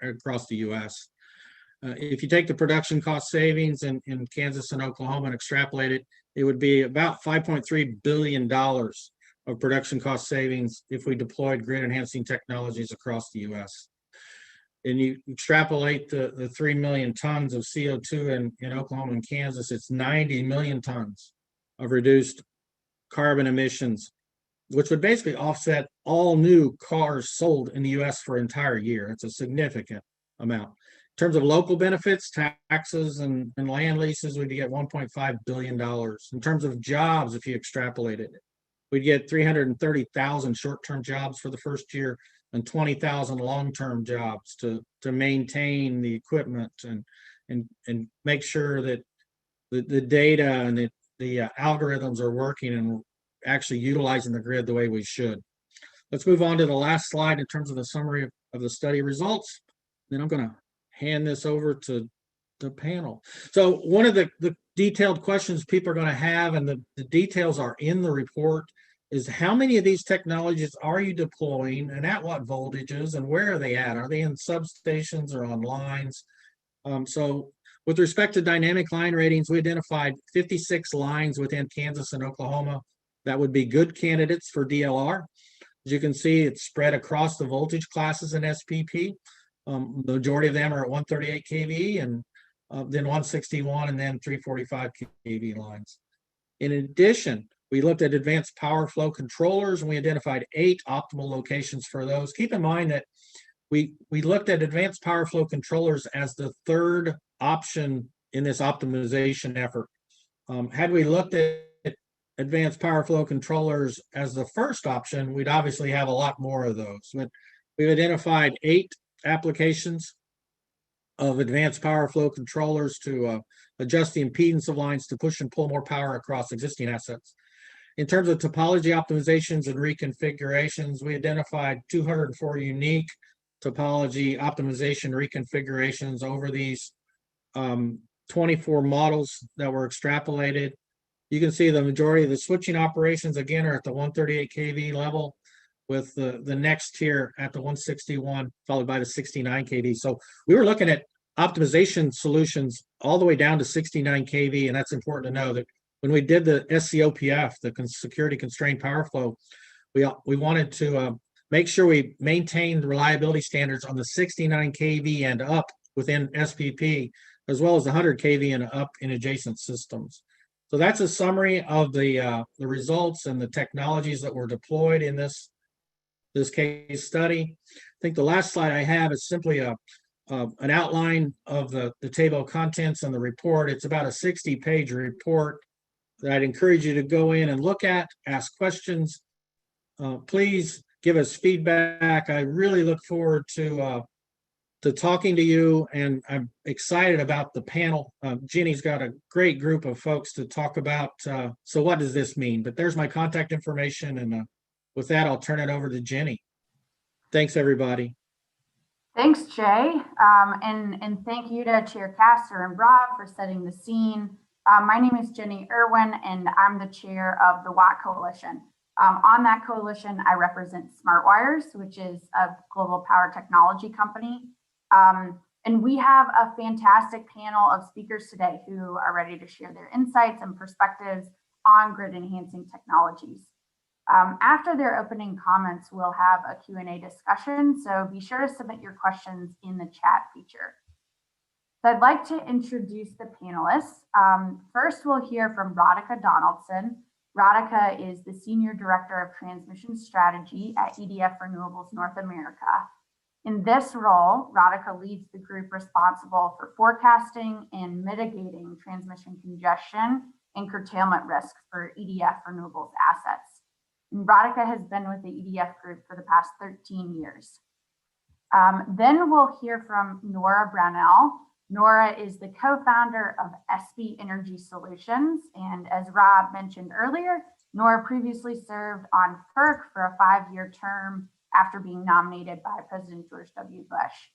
across the U.S. If you take the production cost savings in Kansas and Oklahoma and extrapolate it, it would be about $5.3 billion of production cost savings if we deployed grid enhancing technologies across the U.S. And you extrapolate the 3 million tons of CO2 in Oklahoma and Kansas, it's 90 million tons of reduced carbon emissions, which would basically offset all new cars sold in the U.S. for an entire year. It's a significant amount. In terms of local benefits, taxes, and land leases, we'd get $1.5 billion. In terms of jobs, if you extrapolate it, we'd get 330,000 short-term jobs for the first year and 20,000 long-term jobs to maintain the equipment and make sure that the data and the algorithms are working and actually utilizing the grid the way we should. Let's move on to the last slide in terms of the summary of the study results. Then I'm going to hand this over to the panel. So one of the detailed questions people are going to have, and the details are in the report, is how many of these technologies are you deploying and at what voltages and where are they at? Are they in substations or on lines? So with respect to dynamic line ratings, we identified 56 lines within Kansas and Oklahoma that would be good candidates for DLR. As you can see, it's spread across the voltage classes in SPP. The majority of them are at 138 kV and then 161 and then 345 kV lines. In addition, We looked at advanced power flow controllers, and we identified 8 optimal locations for those. Keep in mind that we looked at advanced power flow controllers as the 3rd option in this optimization effort. Had we looked at advanced power flow controllers as the 1st option, we'd obviously have a lot more of those. But we've identified 8 applications of advanced power flow controllers to adjust the impedance of lines to push and pull more power across existing assets. In terms of topology optimizations and reconfigurations, we identified 204 unique topology optimization reconfigurations over these 24 models that were extrapolated. You can see the majority of the switching operations, again, are at the 138 kV level, with the next tier at the 161, followed by the 69 kV. So we were looking at optimization solutions all the way down to 69 kV, and that's important to know that when we did the SCOPF, the security constrained power flow, we wanted to make sure we maintained reliability standards on the 69 kV and up within SPP, as well as the 100 kV and up in adjacent systems. So that's a summary of the results and the technologies that were deployed in this case study. I think the last slide I have is simply an outline of the table of contents and the report. It's about a 60-page report that I'd encourage you to go in and look at, ask questions. Please give us feedback. I really look forward to talking to you, and I'm excited about the panel. Jenny's got a great group of folks to talk about. So what does this mean? But there's my contact information, and with that, I'll turn it over to Jenny. Thanks, everybody. Thanks, Jay. And thank you to Chair Castor and Rob for setting the scene. My name is Jenny Irwin, and I'm the chair of the WATT Coalition. On that coalition, I represent SmartWires, which is a global power technology company. And we have a fantastic panel of speakers today who are ready to share their insights and perspectives on grid enhancing technologies. After their opening comments, we'll have a Q&A discussion, so be sure to submit your questions in the chat feature. So I'd like to introduce the panelists. First, we'll hear from Radica Donaldson. Radica is the Senior Director of Transmission Strategy at EDF Renewables North America. In this role, Radica leads the group responsible for forecasting and mitigating transmission congestion and curtailment risk for EDF Renewables assets. And Radica has been with the EDF group for the past 13 years. Then we'll hear from Nora Brownell. Nora is the co-founder of SB Energy Solutions. And as Rob mentioned earlier, Nora previously served on FERC for a 5-year term after being nominated by President George W. Bush.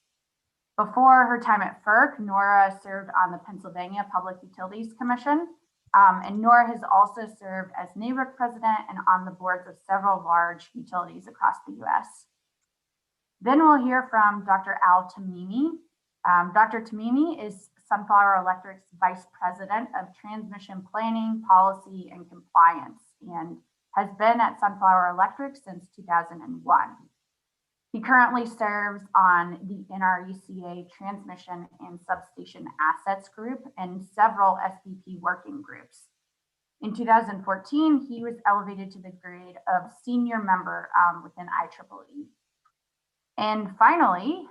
Before her time at FERC, Nora served on the Pennsylvania Public Utilities Commission. And Nora has also served as NARUC president and on the boards of several large utilities across the US. Then we'll hear from Dr. Al Tamimi. Dr. Tamimi is Sunflower Electric's Vice President of Transmission Planning, Policy, and Compliance, and has been at Sunflower Electric since 2001. He currently serves on the NRECA Transmission and Substation Assets Group and several SPP working groups. In 2014, he was elevated to the grade of senior member within IEEE. And finally,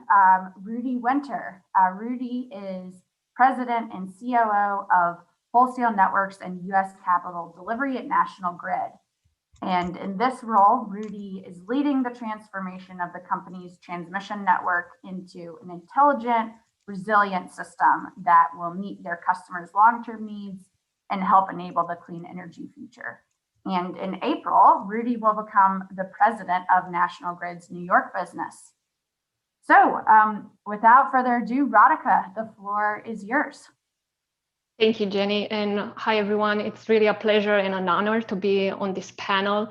Rudy Winter. Rudy is President and COO of Wholesale Networks and US Capital Delivery at National Grid. And in this role, Rudy is leading the transformation of the company's transmission network into an intelligent, resilient system that will meet their customers' long-term needs and help enable the clean energy future. And in April, Rudy will become the president of National Grid's New York business. So without further ado, Radica, the floor is yours. Thank you, Jenny, and hi, everyone. It's really a pleasure and an honor to be on this panel.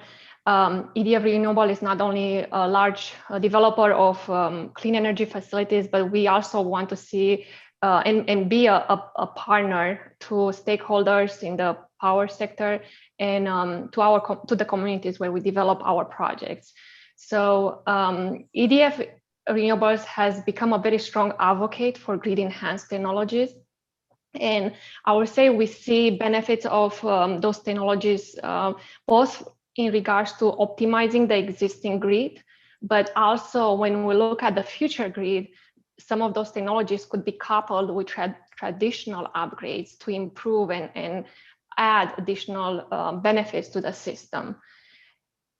EDF Renewable is not only a large developer of clean energy facilities, but we also want to see and be a partner to stakeholders in the power sector and to the communities where we develop our projects. So EDF Renewables has become a very strong advocate for grid enhanced technologies. And I would say we see benefits of those technologies, both in regards to optimizing the existing grid, but also when we look at the future grid, some of those technologies could be coupled with traditional upgrades to improve and add additional benefits to the system.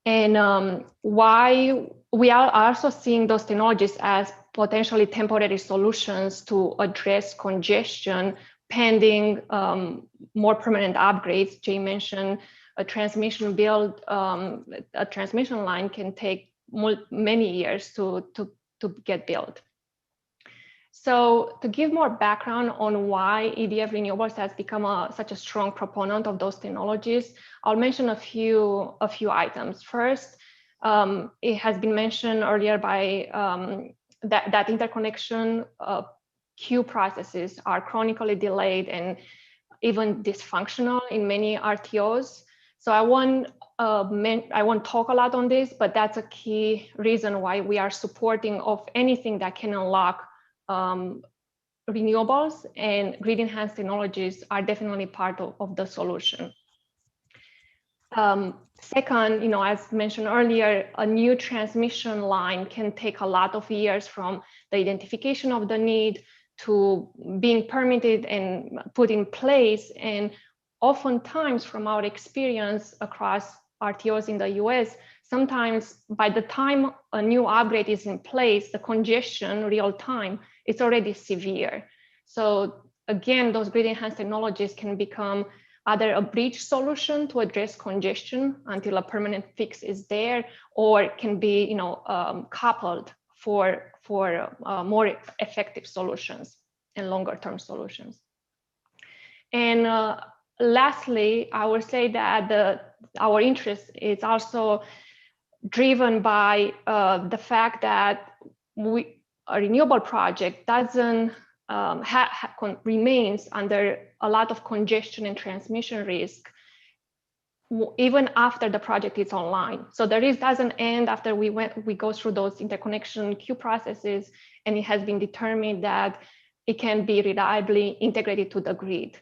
And why we are also seeing those technologies as potentially temporary solutions to address congestion pending more permanent upgrades. Jay mentioned a transmission build, a transmission line can take many years to get built. So to give more background on why EDF Renewables has become such a strong proponent of those technologies, I'll mention a few items. First, it has been mentioned earlier by that interconnection queue processes are chronically delayed and even dysfunctional in many RTOs. So I won't talk a lot on this, but that's a key reason why we are supporting of anything that can unlock renewables, and grid enhanced technologies are definitely part of the solution. Second, as mentioned earlier, a new transmission line can take a lot of years from the identification of the need to being permitted and put in place. And oftentimes, from our experience across RTOs in the US, sometimes by the time a new upgrade is in place, the congestion real time, it's already severe. So again, those grid enhanced technologies can become either a bridge solution to address congestion until a permanent fix is there, or can be coupled for more effective solutions and longer term solutions. And lastly, I would say that our interest is also driven by the fact that a renewable project doesn't remains under a lot of congestion and transmission risk even after the project is online. So the risk doesn't end after we go through those interconnection queue processes, and it has been determined that it can be reliably integrated to the grid.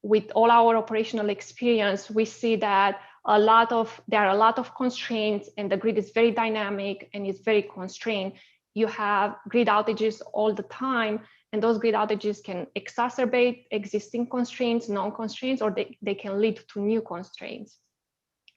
With all our operational experience, we see that there are a lot of constraints, and the grid is very dynamic and is very constrained. You have grid outages all the time, and those grid outages can exacerbate existing constraints, non-constraints, or they can lead to new constraints.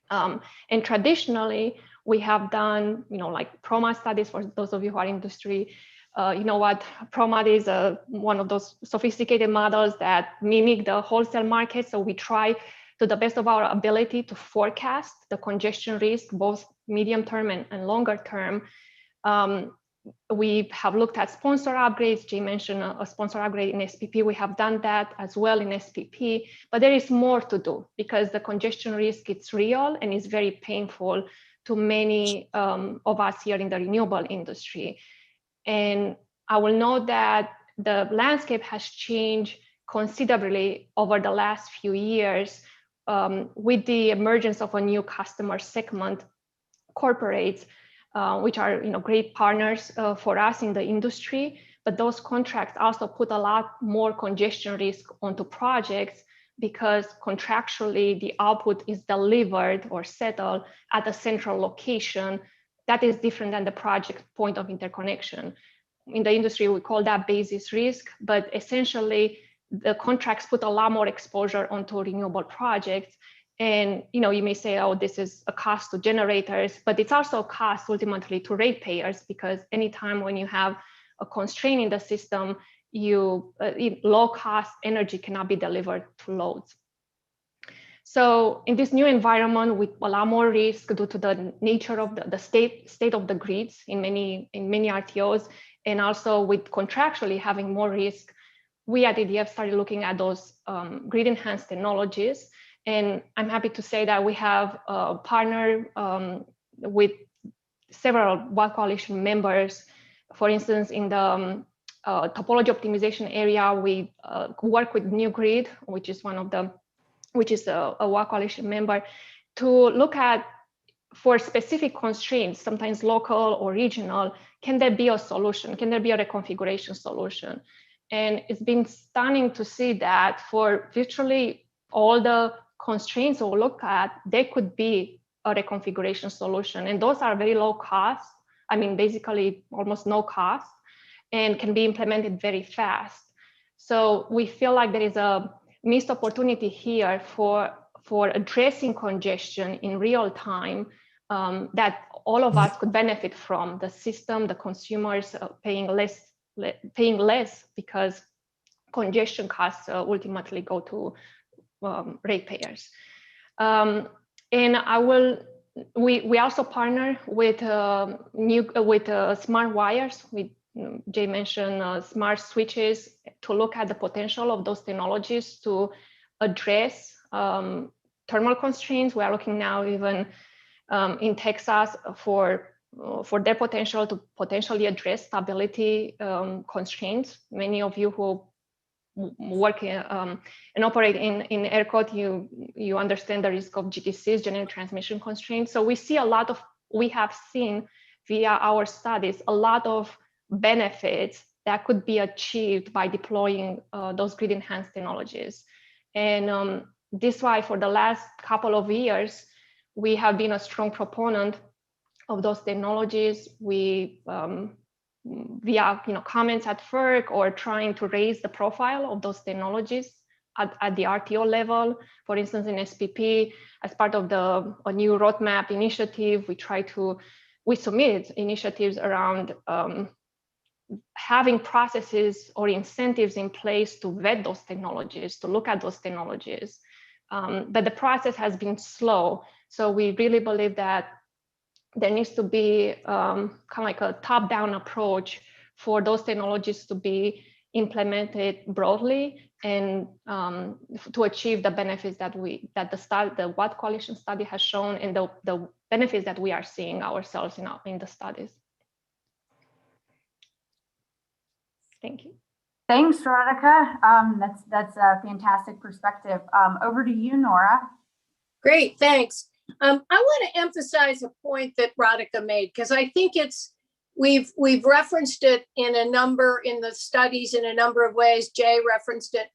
And traditionally, we have done, like PROMAT studies. For those of you who are in industry, you know what PROMAT is, one of those sophisticated models that mimic the wholesale market. So we try to the best of our ability to forecast the congestion risk, both medium term and longer term. We have looked at sponsor upgrades. Jay mentioned a sponsor upgrade in SPP. We have done that as well in SPP, but there is more to do because the congestion risk is real and is very painful to many of us here in the renewable industry. And I will note that the landscape has changed considerably over the last few years with the emergence of a new customer segment, corporates, which are great partners for us in the industry, but those contracts also put a lot more congestion risk onto projects because contractually the output is delivered or settled at a central location that is different than the project point of interconnection. In the industry, we call that basis risk, but essentially the contracts put a lot more exposure onto renewable projects. And you may say, oh, this is a cost to generators, but it's also a cost ultimately to ratepayers, because anytime when you have a constraint in the system, low cost energy cannot be delivered to loads. So in this new environment with a lot more risk due to the nature of the state of the grids in many RTOs, and also with contractually having more risk, we at EDF started looking at those grid enhanced technologies. And I'm happy to say that we have partnered with several WAC Coalition members. For instance, in the topology optimization area, we work with New Grid, which is a WAC Coalition member, to look at, for specific constraints, sometimes local or regional, can there be a solution? Can there be a reconfiguration solution? And it's been stunning to see that for virtually all the constraints we'll look at, there could be a reconfiguration solution. And those are very low cost. I mean, basically almost no cost, and can be implemented very fast. So we feel like there is a missed opportunity here for addressing congestion in real time, that all of us could benefit from, the system, the consumers paying less because congestion costs ultimately go to ratepayers. And we also partner with smart wires. Jay mentioned smart switches to look at the potential of those technologies to address thermal constraints. We are looking now even in Texas for their potential to potentially address stability constraints. Many of you who work and operate in ERCOT, you understand the risk of GTCs, general transmission constraints. So we have seen via our studies a lot of benefits that could be achieved by deploying those grid enhanced technologies. And this is why for the last couple of years, we have been a strong proponent of those technologies. We, via comments at FERC or trying to raise the profile of those technologies at the RTO level. For instance, in SPP, as part of a new roadmap initiative, we submit initiatives around having processes or incentives in place to vet those technologies, to look at those technologies. But the process has been slow. So we really believe that there needs to be kind of like a top-down approach for those technologies to be implemented broadly and to achieve the benefits that the Watt Coalition study has shown, and the benefits that we are seeing ourselves in the studies. Thank you. Thanks, Radica. That's a fantastic perspective. Over to you, Nora. Great, thanks. I want to emphasize a point that Radica made, because I think we've referenced it in the studies in a number of ways. Jay referenced it,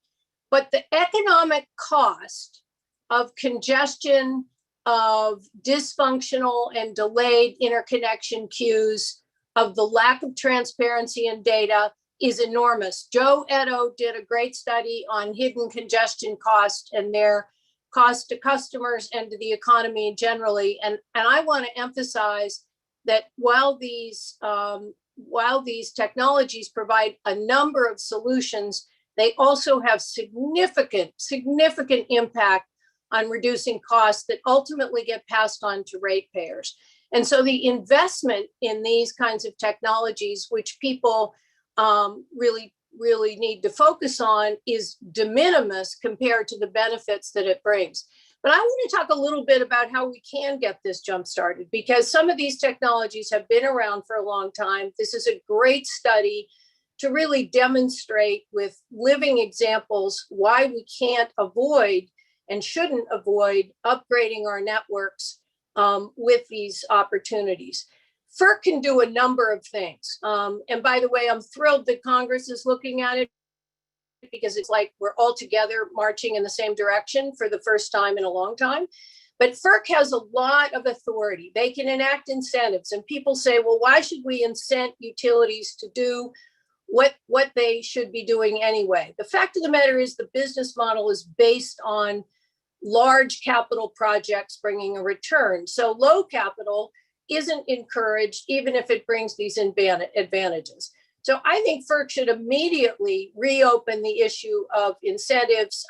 but the economic cost of congestion, of dysfunctional and delayed interconnection queues, of the lack of transparency in data is enormous. Joe Edo did a great study on hidden congestion cost and their cost to customers and to the economy generally. And I want to emphasize that while these technologies provide a number of solutions, they also have significant impact on reducing costs that ultimately get passed on to ratepayers. And so the investment in these kinds of technologies, which people really need to focus on, is de minimis compared to the benefits that it brings. But I want to talk a little bit about how we can get this jump started, because some of these technologies have been around for a long time. This is a great study to really demonstrate with living examples why we can't avoid and shouldn't avoid upgrading our networks with these opportunities. FERC can do a number of things. And by the way, I'm thrilled that Congress is looking at it, because it's like we're all together marching in the same direction for the first time in a long time. But FERC has a lot of authority. They can enact incentives, and people say, well, why should we incent utilities to do what they should be doing anyway? The fact of the matter is the business model is based on large capital projects bringing a return. So low capital isn't encouraged, even if it brings these advantages. So I think FERC should immediately reopen the issue of incentives,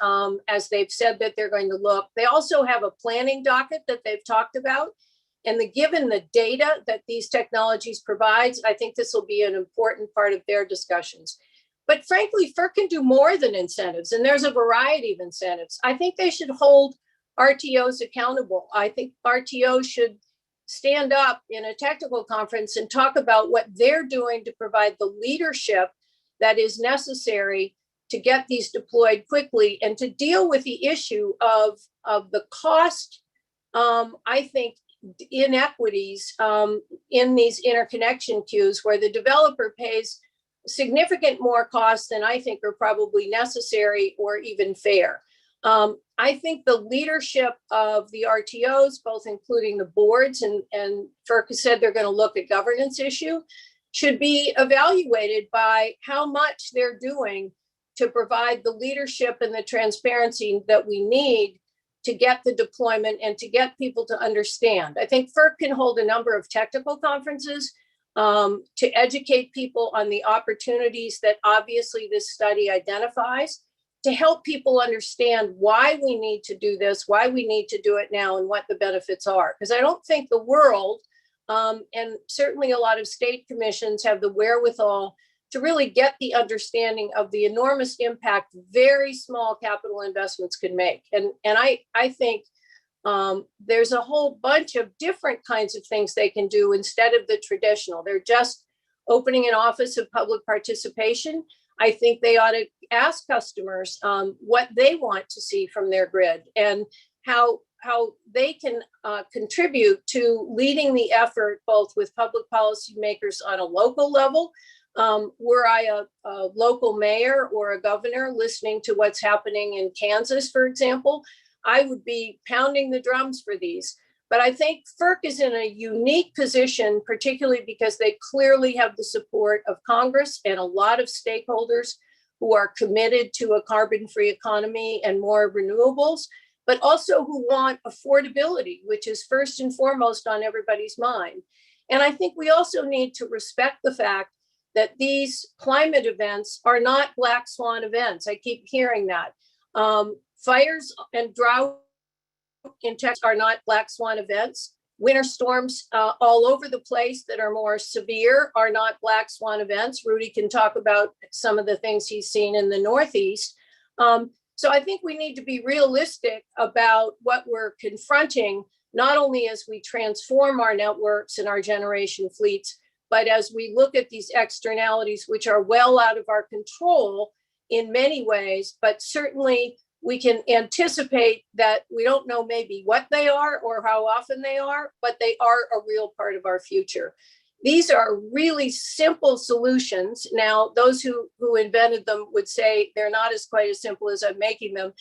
as they've said that they're going to look. They also have a planning docket that they've talked about. And given the data that these technologies provides, I think this will be an important part of their discussions. But frankly, FERC can do more than incentives, and there's a variety of incentives. I think they should hold RTOs accountable. I think RTOs should stand up in a technical conference and talk about what they're doing to provide the leadership that is necessary to get these deployed quickly and to deal with the issue of the cost, I think, inequities in these interconnection queues, where the developer pays significant more costs than I think are probably necessary or even fair. I think the leadership of the RTOs, both including the boards, and FERC has said they're going to look at governance issue, should be evaluated by how much they're doing to provide the leadership and the transparency that we need to get the deployment and to get people to understand. I think FERC can hold a number of technical conferences to educate people on the opportunities that obviously this study identifies, to help people understand why we need to do this, why we need to do it now, and what the benefits are. Because I don't think the world, and certainly a lot of state commissions, have the wherewithal to really get the understanding of the enormous impact very small capital investments can make. And I think there's a whole bunch of different kinds of things they can do instead of the traditional. They're just opening an office of public participation. I think they ought to ask customers what they want to see from their grid and how they can contribute to leading the effort, both with public policymakers on a local level. Were I a local mayor or a governor listening to what's happening in Kansas, for example, I would be pounding the drums for these. But I think FERC is in a unique position, particularly because they clearly have the support of Congress and a lot of stakeholders who are committed to a carbon-free economy and more renewables, but also who want affordability, which is first and foremost on everybody's mind. And I think we also need to respect the fact that these climate events are not black swan events. I keep hearing that. Fires and drought in Texas are not black swan events. Winter storms all over the place that are more severe are not black swan events. Rudy can talk about some of the things he's seen in the Northeast. So I think we need to be realistic about what we're confronting, not only as we transform our networks and our generation fleets, but as we look at these externalities, which are well out of our control in many ways, but certainly we can anticipate that we don't know maybe what they are or how often they are, but they are a real part of our future. These are really simple solutions. Now, those who invented them would say they're not quite as simple as I'm making them,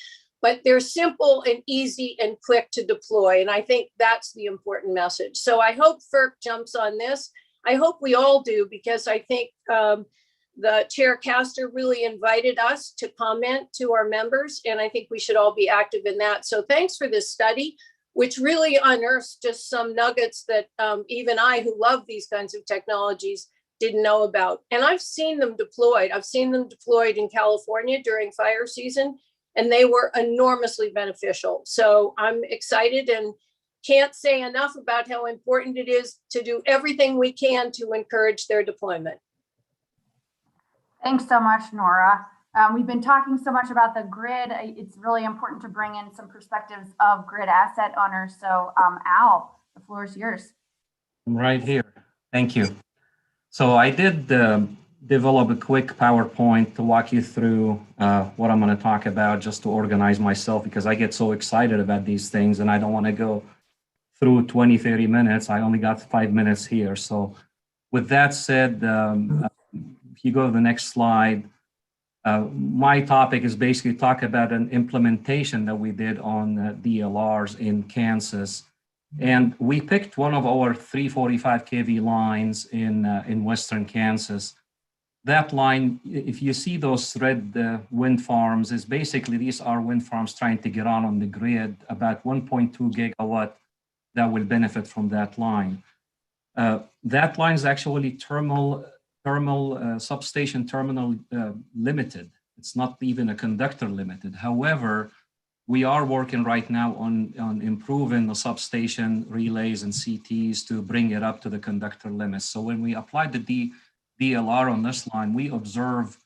but they're simple and easy and quick to deploy. And I think that's the important message. So I hope FERC jumps on this. I hope we all do, because I think the Chair Castor really invited us to comment to our members, and I think we should all be active in that. So thanks for this study, which really unearths just some nuggets that even I, who love these kinds of technologies, didn't know about. And I've seen them deployed. I've seen them deployed in California during fire season, and they were enormously beneficial. So I'm excited and can't say enough about how important it is to do everything we can to encourage their deployment. Thanks so much, Nora. We've been talking so much about the grid. It's really important to bring in some perspectives of grid asset owners. So Al, the floor is yours. I'm right here. Thank you. So I did develop a quick PowerPoint to walk you through what I'm going to talk about, just to organize myself, because I get so excited about these things and I don't want to go through 20, 30 minutes. I only got 5 minutes here. So with that said, if you go to the next slide, my topic is basically talk about an implementation that we did on DLRs in Kansas. And we picked one of our 345 kV lines in Western Kansas. That line, if you see those red wind farms, is basically, these are wind farms trying to get on the grid, about 1.2 gigawatt that will benefit from that line. That line is actually substation terminal limited. It's not even a conductor limited. However, we are working right now on improving the substation relays and CTs to bring it up to the conductor limits. So when we applied the DLR on this line, we observe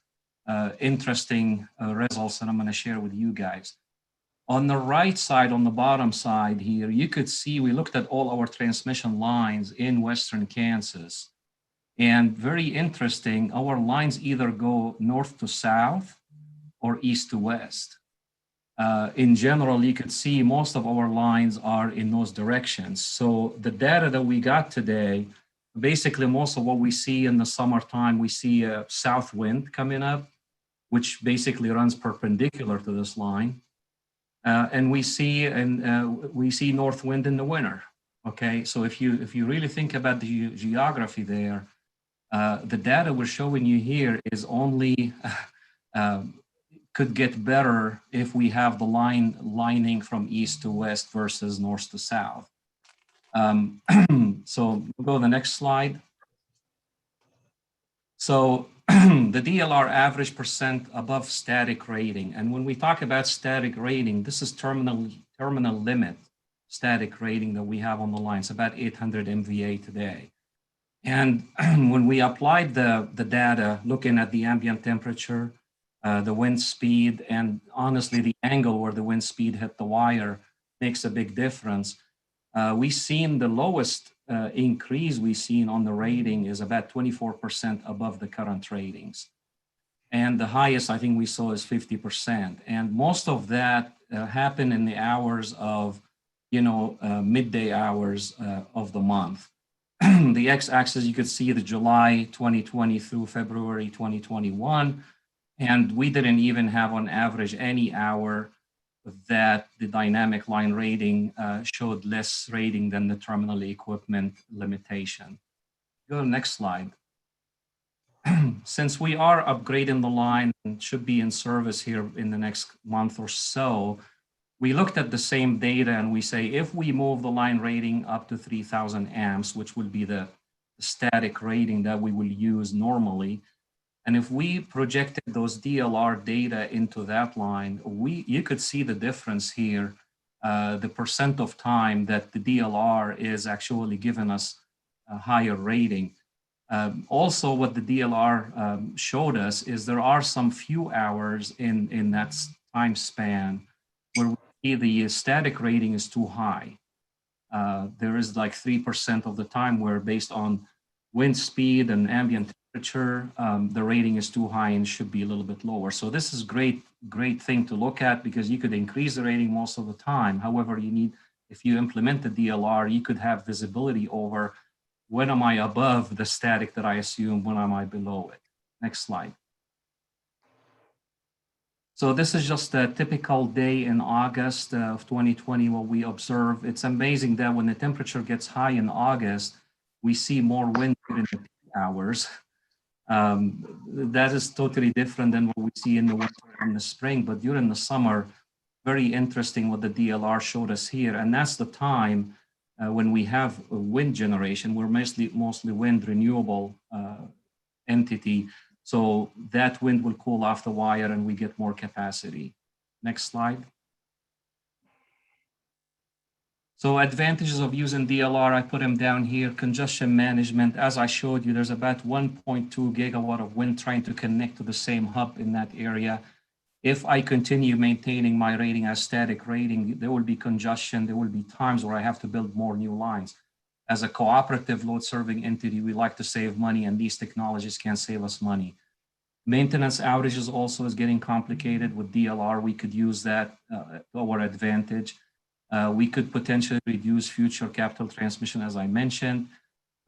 interesting results that I'm going to share with you guys. On the right side, on the bottom side here, you could see we looked at all our transmission lines in Western Kansas. And very interesting, our lines either go north to south or east to west. In general, you could see most of our lines are in those directions. So the data that we got today basically most of what we see in the summertime, we see a south wind coming up, which basically runs perpendicular to this line. And we see north wind in the winter. Okay, so if you really think about the geography there, the data we're showing you here is only could get better if we have the lining from east to west versus north to south. So we'll go to the next slide. So the DLR average percent above static rating. And when we talk about static rating, this is terminal limit static rating that we have on the line. It's about 800 MVA today. And when we applied the data, looking at the ambient temperature, the wind speed, and honestly, the angle where the wind speed hit the wire makes a big difference. We've seen the lowest increase we've seen on the rating is about 24% above the current ratings. And the highest I think we saw is 50%. And most of that happened in the hours of, midday hours of the month. The x-axis, you could see the July 2020 through February 2021. And we didn't even have on average any hour that the dynamic line rating showed less rating than the terminal equipment limitation. Go to the next slide. Since we are upgrading the line and should be in service here in the next month or so, we looked at the same data and we say, if we move the line rating up to 3000 amps, which will be the static rating that we will use normally, and if we projected those DLR data into that line, you could see the difference here, the percent of time that the DLR is actually giving us a higher rating. Also, what the DLR showed us is there are some few hours in that time span where we see the static rating is too high. There is like 3% of the time where, based on wind speed and ambient temperature, the rating is too high and should be a little bit lower. So this is great thing to look at, because you could increase the rating most of the time. However, if you implement the DLR, you could have visibility over when am I above the static that I assume, when am I below it. Next slide. So this is just a typical day in August of 2020, what we observe. It's amazing that when the temperature gets high in August, we see more wind in the peak hours. That is totally different than what we see in the winter and the spring, but during the summer, very interesting what the DLR showed us here. And that's the time when we have wind generation. We're mostly wind renewable entity. So that wind will cool off the wire and we get more capacity. Next slide. So advantages of using DLR, I put them down here. Congestion management, as I showed you, there's about 1.2 gigawatt of wind trying to connect to the same hub in that area. If I continue maintaining my rating as static rating, there will be congestion. There will be times where I have to build more new lines. As a cooperative load serving entity, we like to save money, and these technologies can save us money. Maintenance outages also is getting complicated. With DLR, we could use that to our advantage. We could potentially reduce future capital transmission, as I mentioned.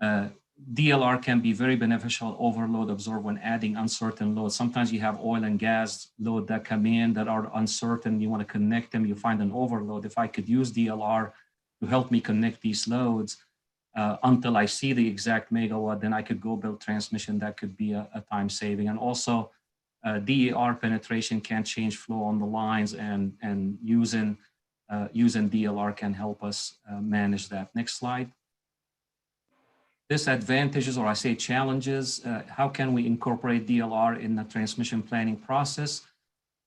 DLR can be very beneficial overload absorb when adding uncertain loads. Sometimes you have oil and gas load that come in that are uncertain. You want to connect them, you find an overload. If I could use DLR to help me connect these loads until I see the exact megawatt, then I could go build transmission. That could be a time saving. And also DER penetration can change flow on the lines, and using DLR can help us manage that. Next slide. Disadvantages, or I say challenges, how can we incorporate DLR in the transmission planning process?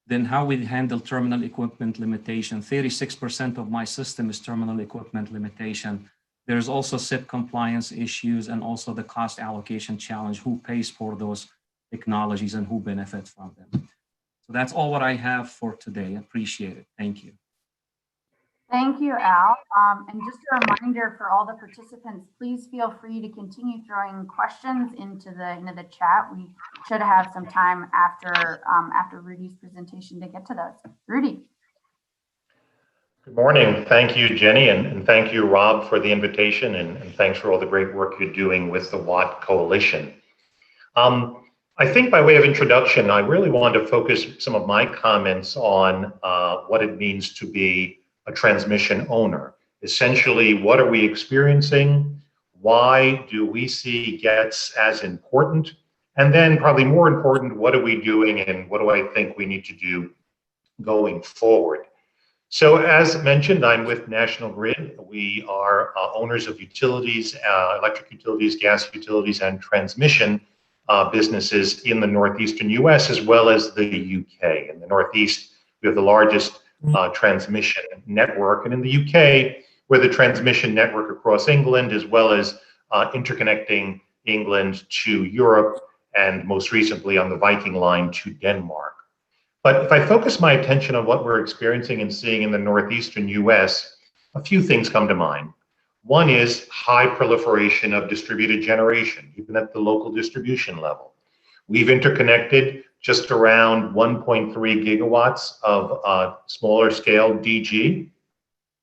Then how we handle terminal equipment limitation. 36% of my system is terminal equipment limitation. There's also SIP compliance issues, and also the cost allocation challenge. Who pays for those technologies and who benefits from them? So that's all what I have for today. Appreciate it. Thank you. Thank you, Al. And just a reminder for all the participants, please feel free to continue throwing questions into the chat. We should have some time after Rudy's presentation to get to those. Rudy. Good morning. Thank you, Jenny, and thank you, Rob, for the invitation, and thanks for all the great work you're doing with the Watt Coalition. I think by way of introduction, I really want to focus some of my comments on what it means to be a transmission owner. Essentially, what are we experiencing? Why do we see GETS as important? And then probably more important, what are we doing and what do I think we need to do going forward? So as mentioned, I'm with National Grid. We are owners of utilities, electric utilities, gas utilities, and transmission businesses in the northeastern US as well as the UK. In the Northeast, we have the largest transmission network, and in the UK, we're the transmission network across England as well as interconnecting England to Europe, and most recently on the Viking Line to Denmark. But if I focus my attention on what we're experiencing and seeing in the northeastern US, a few things come to mind. One is high proliferation of distributed generation, even at the local distribution level. We've interconnected just around 1.3 gigawatts of smaller scale DG.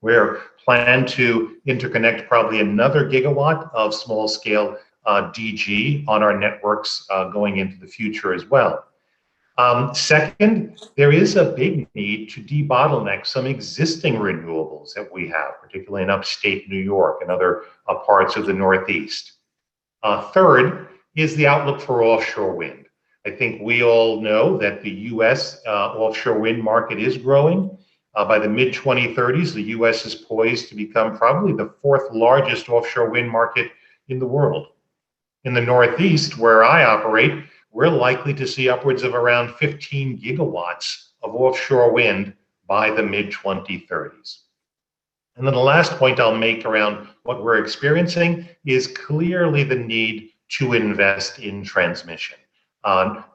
We're planned to interconnect probably another gigawatt of small scale DG on our networks going into the future as well. Second, there is a big need to debottleneck some existing renewables that we have, particularly in upstate New York and other parts of the Northeast. Third is the outlook for offshore wind. I think we all know that the US offshore wind market is growing. By the mid-2030s, the US is poised to become probably the fourth largest offshore wind market in the world. In the Northeast, where I operate, we're likely to see upwards of around 15 gigawatts of offshore wind by the mid-2030s. And then the last point I'll make around what we're experiencing is clearly the need to invest in transmission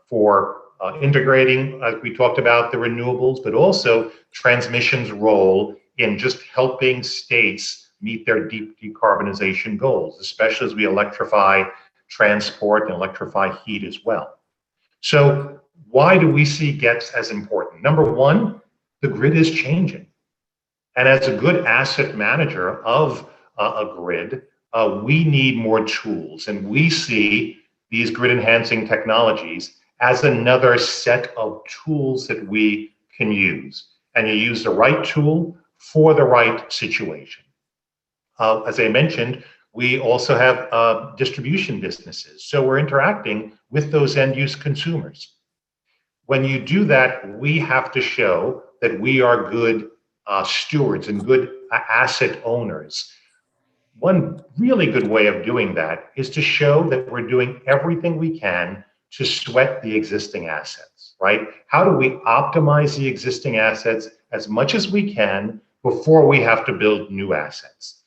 for integrating, like we talked about, the renewables, but also transmission's role in just helping states meet their decarbonization goals, especially as we electrify transport and electrify heat as well. So why do we see GETS as important? Number one, the grid is changing. And as a good asset manager of a grid, we need more tools. And we see these grid enhancing technologies as another set of tools that we can use. And you use the right tool for the right situation. As I mentioned, we also have distribution businesses. So we're interacting with those end use consumers. When you do that, we have to show that we are good stewards and good asset owners. One really good way of doing that is to show that we're doing everything we can to sweat the existing assets, right? How do we optimize the existing assets as much as we can before we have to build new assets?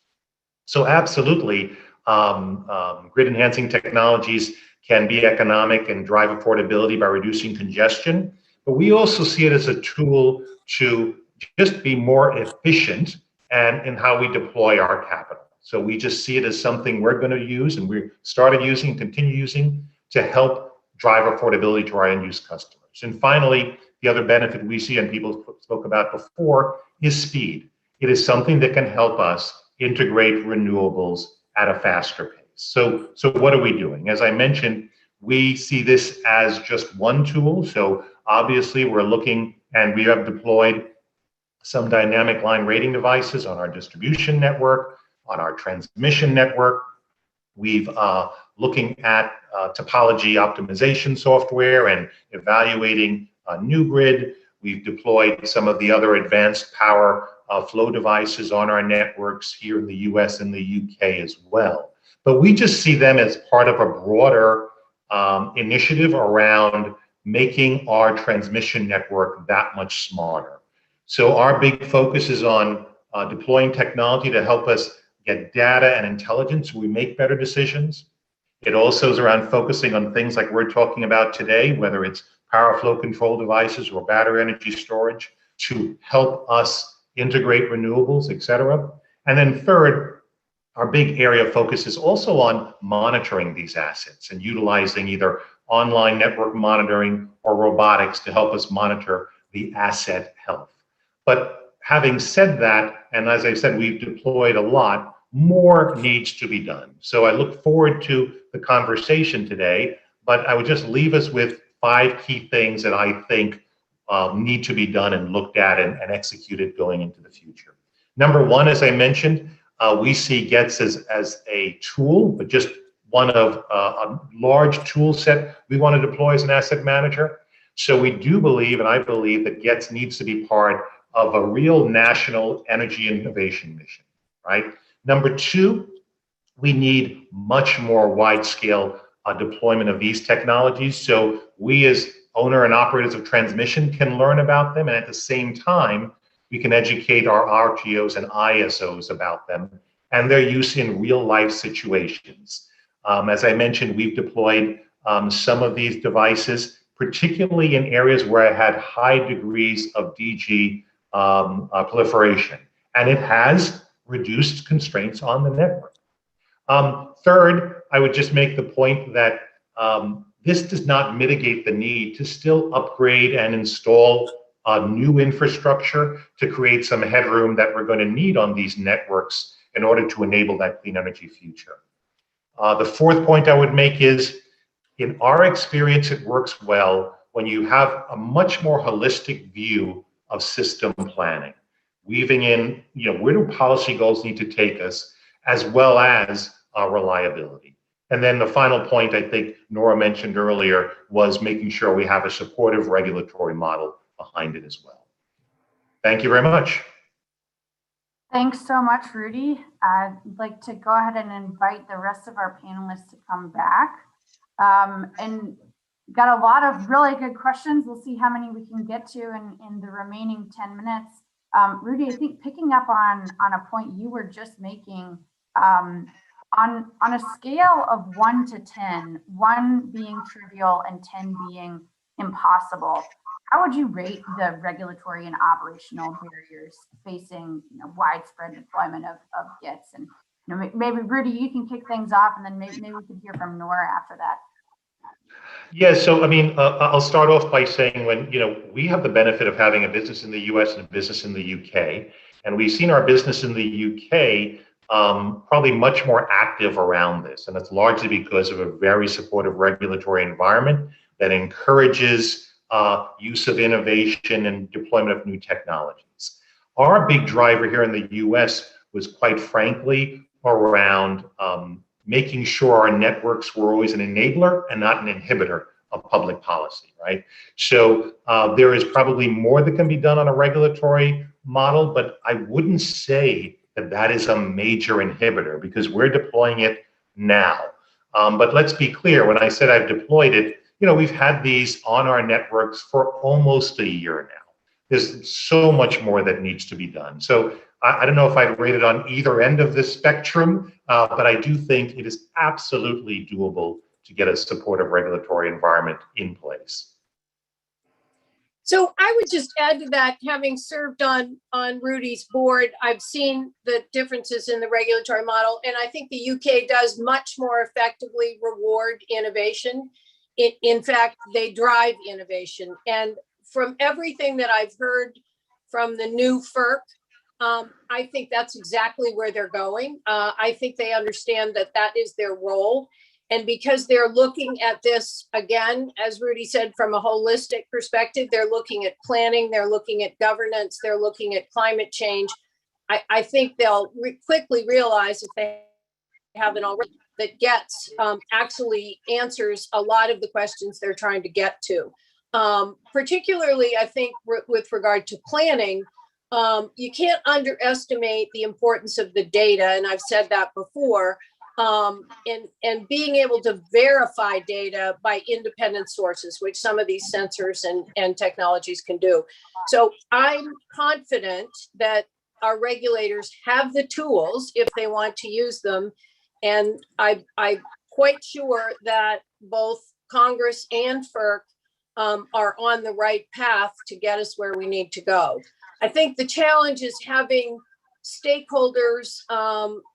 So absolutely, grid enhancing technologies can be economic and drive affordability by reducing congestion, but we also see it as a tool to just be more efficient and in how we deploy our capital. So we just see it as something we're going to use, and we started using and continue using to help drive affordability to our end use customers. And finally, the other benefit we see and people spoke about before is speed. It is something that can help us integrate renewables at a faster pace. So what are we doing? As I mentioned, we see this as just one tool. So obviously we're looking, and we have deployed some dynamic line rating devices on our distribution network, on our transmission network. We've looking at topology optimization software and evaluating new grid. We've deployed some of the other advanced power flow devices on our networks here in the US and the UK as well. But we just see them as part of a broader initiative around making our transmission network that much smarter. So our big focus is on deploying technology to help us get data and intelligence so we make better decisions. It also is around focusing on things like we're talking about today, whether it's power flow control devices or battery energy storage, to help us integrate renewables, et cetera. And then third, our big area of focus is also on monitoring these assets and utilizing either online network monitoring or robotics to help us monitor the asset health. But Having said that, and as I said, we've deployed a lot, more needs to be done. So I look forward to the conversation today, but I would just leave us with 5 key things that I think need to be done and looked at and executed going into the future. Number 1, as I mentioned, we see GETS as a tool, but just one of a large tool set we want to deploy as an asset manager. So we do believe, and I believe, that GETS needs to be part of a real national energy innovation mission, right? Number 2, we need much more wide-scale deployment of these technologies. So we as owner and operators of transmission can learn about them, and at the same time, we can educate our RTOs and ISOs about them and their use in real-life situations. As I mentioned, we've deployed some of these devices, particularly in areas where I had high degrees of DG proliferation, and it has reduced constraints on the network. Third, I would just make the point that this does not mitigate the need to still upgrade and install new infrastructure to create some headroom that we're going to need on these networks in order to enable that clean energy future. The fourth point I would make is, in our experience, it works well when you have a much more holistic view of system planning, weaving in, where do policy goals need to take us, as well as reliability. And then the final point I think Nora mentioned earlier was making sure we have a supportive regulatory model behind it as well. Thank you very much. Thanks so much, Rudy. I'd like to go ahead and invite the rest of our panelists to come back. And got a lot of really good questions. We'll see how many we can get to in the remaining 10 minutes. Rudy, I think picking up on a point you were just making, on a scale of 1 to 10, 1 being trivial and 10 being impossible, how would you rate the regulatory and operational barriers facing widespread deployment of GETS? And maybe Rudy, you can kick things off, and then maybe we can hear from Nora after that. Yeah, so I mean, I'll start off by saying, when we have the benefit of having a business in the US and a business in the UK, and we've seen our business in the UK probably much more active around this, and it's largely because of a very supportive regulatory environment that encourages use of innovation and deployment of new technologies. Our big driver here in the US was, quite frankly, around making sure our networks were always an enabler and not an inhibitor of public policy, right? So there is probably more that can be done on a regulatory model, but I wouldn't say that is a major inhibitor, because we're deploying it now. But let's be clear, when I said I've deployed it, we've had these on our networks for almost a year now. There's so much more that needs to be done. So I don't know if I'd rate it on either end of the spectrum, but I do think it is absolutely doable to get a supportive regulatory environment in place. So I would just add to that, having served on Rudy's board, I've seen the differences in the regulatory model, and I think the UK does much more effectively reward innovation. In fact, they drive innovation. And from everything that I've heard from the new FERC, I think that's exactly where they're going. I think they understand that that is their role. And because they're looking at this, again, as Rudy said, from a holistic perspective, they're looking at planning, they're looking at governance, they're looking at climate change. I think they'll quickly realize, if they haven't already, that GETS actually answers a lot of the questions they're trying to get to. Particularly, I think, with regard to planning, you can't underestimate the importance of the data, and I've said that before. And being able to verify data by independent sources, which some of these sensors and technologies can do. So I'm confident that our regulators have the tools if they want to use them. And I'm quite sure that both Congress and FERC are on the right path to get us where we need to go. I think the challenge is having stakeholders,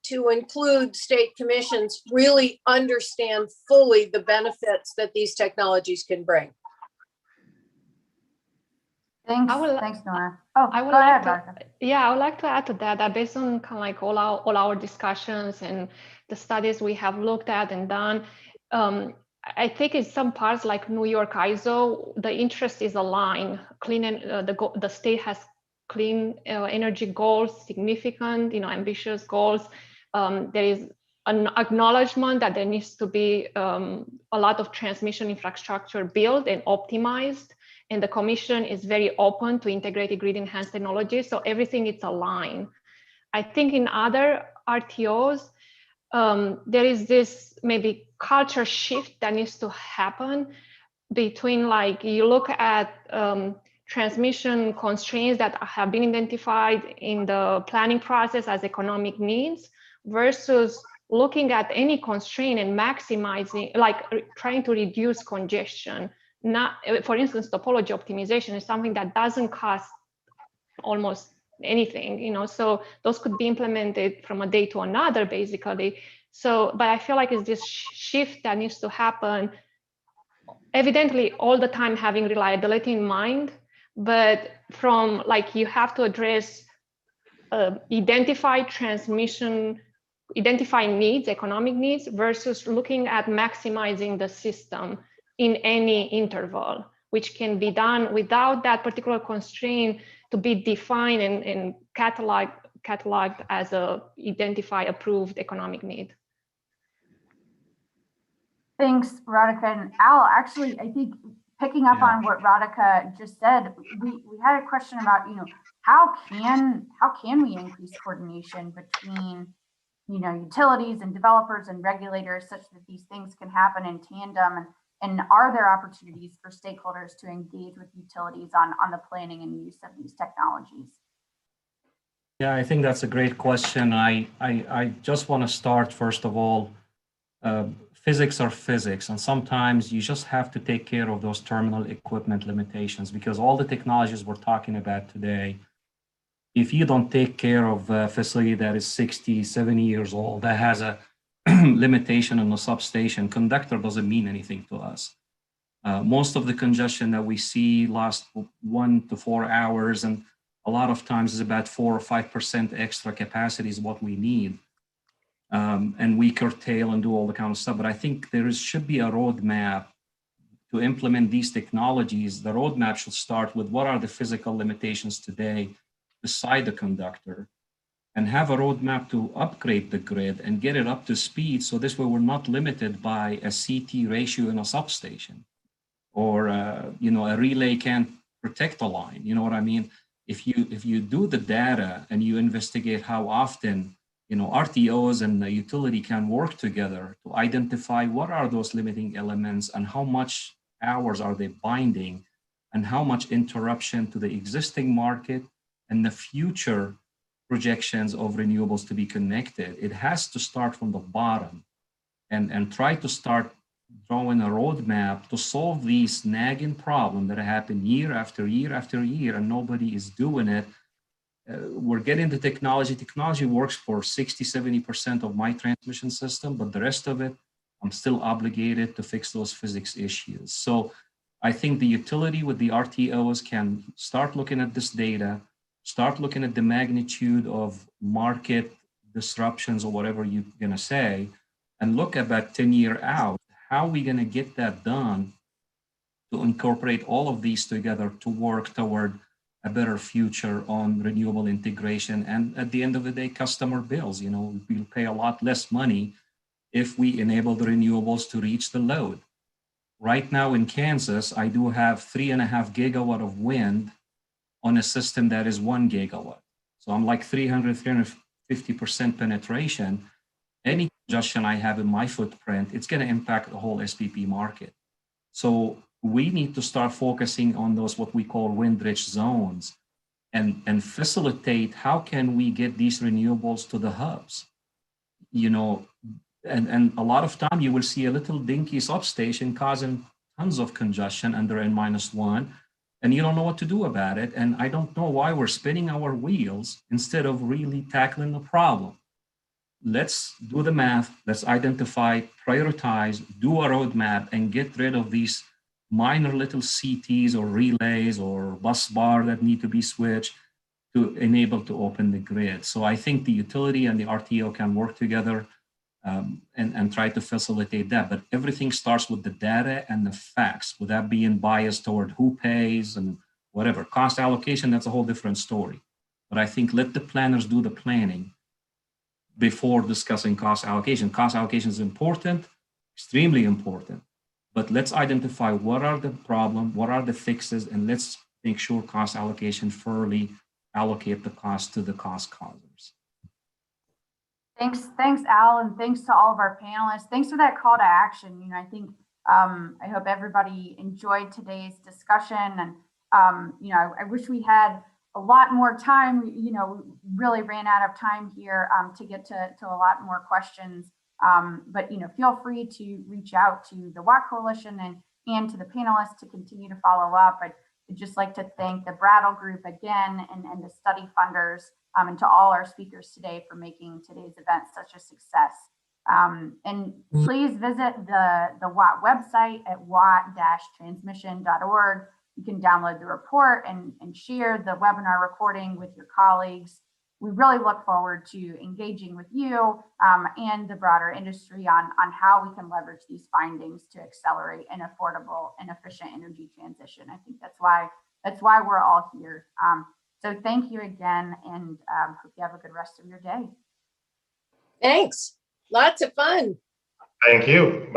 to include state commissions, really understand fully the benefits that these technologies can bring. Thanks, I will- thanks, Nora. Oh, I would go ahead, like Radica. I would like to add to that, that based on kind of like all our discussions and the studies we have looked at and done, I think in some parts like New York ISO, the interest is aligned. The state has clean energy goals, significant, ambitious goals. There is an acknowledgement that there needs to be a lot of transmission infrastructure built and optimized. And the Commission is very open to integrated grid enhanced technologies. So everything is aligned. I think in other RTOs, there is this maybe culture shift that needs to happen between, like, you look at transmission constraints that have been identified in the planning process as economic needs versus looking at any constraint and maximizing, like trying to reduce congestion. Not, for instance, topology optimization is something that doesn't cost almost anything, so those could be implemented from a day to another, basically. So, but I feel like it's this shift that needs to happen, evidently all the time having reliability in mind, but from, like, you have to address identify needs, economic needs, versus looking at maximizing the system in any interval, which can be done without that particular constraint to be defined and cataloged as a identify approved economic need. Thanks, Radica. And Al, actually, I think picking up on what Radica just said, we had a question about, how can we increase coordination between, utilities and developers and regulators such that these things can happen in tandem? And are there opportunities for stakeholders to engage with utilities on the planning and use of these technologies? Yeah, I think that's a great question. I just want to start, first of all, physics are physics, and sometimes you just have to take care of those terminal equipment limitations, because all the technologies we're talking about today, if you don't take care of a facility that is 60, 70 years old, that has a limitation in the substation, conductor doesn't mean anything to us. Most of the congestion that we see lasts 1 to 4 hours, and a lot of times is about 4 or 5% extra capacity is what we need. And we curtail and do all the kind of stuff. But I think should be a roadmap to implement these technologies. The roadmap should start with what are the physical limitations today beside the conductor, and have a roadmap to upgrade the grid and get it up to speed. So this way we're not limited by a CT ratio in a substation, or a relay can't protect a line. You know what I mean? If you do the data and you investigate how often RTOs and the utility can work together to identify what are those limiting elements and how much hours are they binding and how much interruption to the existing market and the future projections of renewables to be connected. It has to start from the bottom and try to start drawing a roadmap to solve these nagging problems that happen year after year after year, and nobody is doing it. We're getting the technology. Technology works for 60, 70% of my transmission system, but the rest of it, I'm still obligated to fix those physics issues. So I think the utility with the RTOs can start looking at this data, start looking at the magnitude of market disruptions or whatever you're going to say, and look about 10 years out. How are we going to get that done to incorporate all of these together to work toward a better future on renewable integration? And at the end of the day, customer bills, we'll pay a lot less money if we enable the renewables to reach the load. Right now in Kansas, I do have 3.5 gigawatt of wind on a system that is 1 gigawatt. So I'm like 350% penetration. Any congestion I have in my footprint, it's going to impact the whole SPP market. So we need to start focusing on those, what we call wind-rich zones, and facilitate how can we get these renewables to the hubs. And a lot of time you will see a little dinky substation causing tons of congestion under N-1, and you don't know what to do about it. And I don't know why we're spinning our wheels instead of really tackling the problem. Let's do the math, let's identify, prioritize, do a roadmap, and get rid of these minor little CTs or relays or bus bar that need to be switched to enable to open the grid. So I think the utility and the RTO can work together and try to facilitate that. But everything starts with the data and the facts, without being biased toward who pays and whatever. Cost allocation, that's a whole different story. But I think let the planners do the planning before discussing cost allocation. Cost allocation is important, extremely important. But let's identify what are the problem, what are the fixes, and let's make sure cost allocation fairly allocate the cost to the cost causers. Thanks, Al, and thanks to all of our panelists. Thanks for that call to action. You know, I think I hope everybody enjoyed today's discussion, and you know, I wish we had a lot more time. You know, we really ran out of time here to get to a lot more questions. But you know, feel free to reach out to the WATT Coalition and to the panelists to continue to follow up. I'd just like to thank the Brattle Group again and the study funders and to all our speakers today for making today's event such a success. And please visit the WATT website at watt-transmission.org. You can download the report and share the webinar recording with your colleagues. We really look forward to engaging with you and the broader industry on how we can leverage these findings to accelerate an affordable and efficient energy transition. I think that's why we're all here. So thank you again, and hope you have a good rest of your day. Thanks. Lots of fun. Thank you.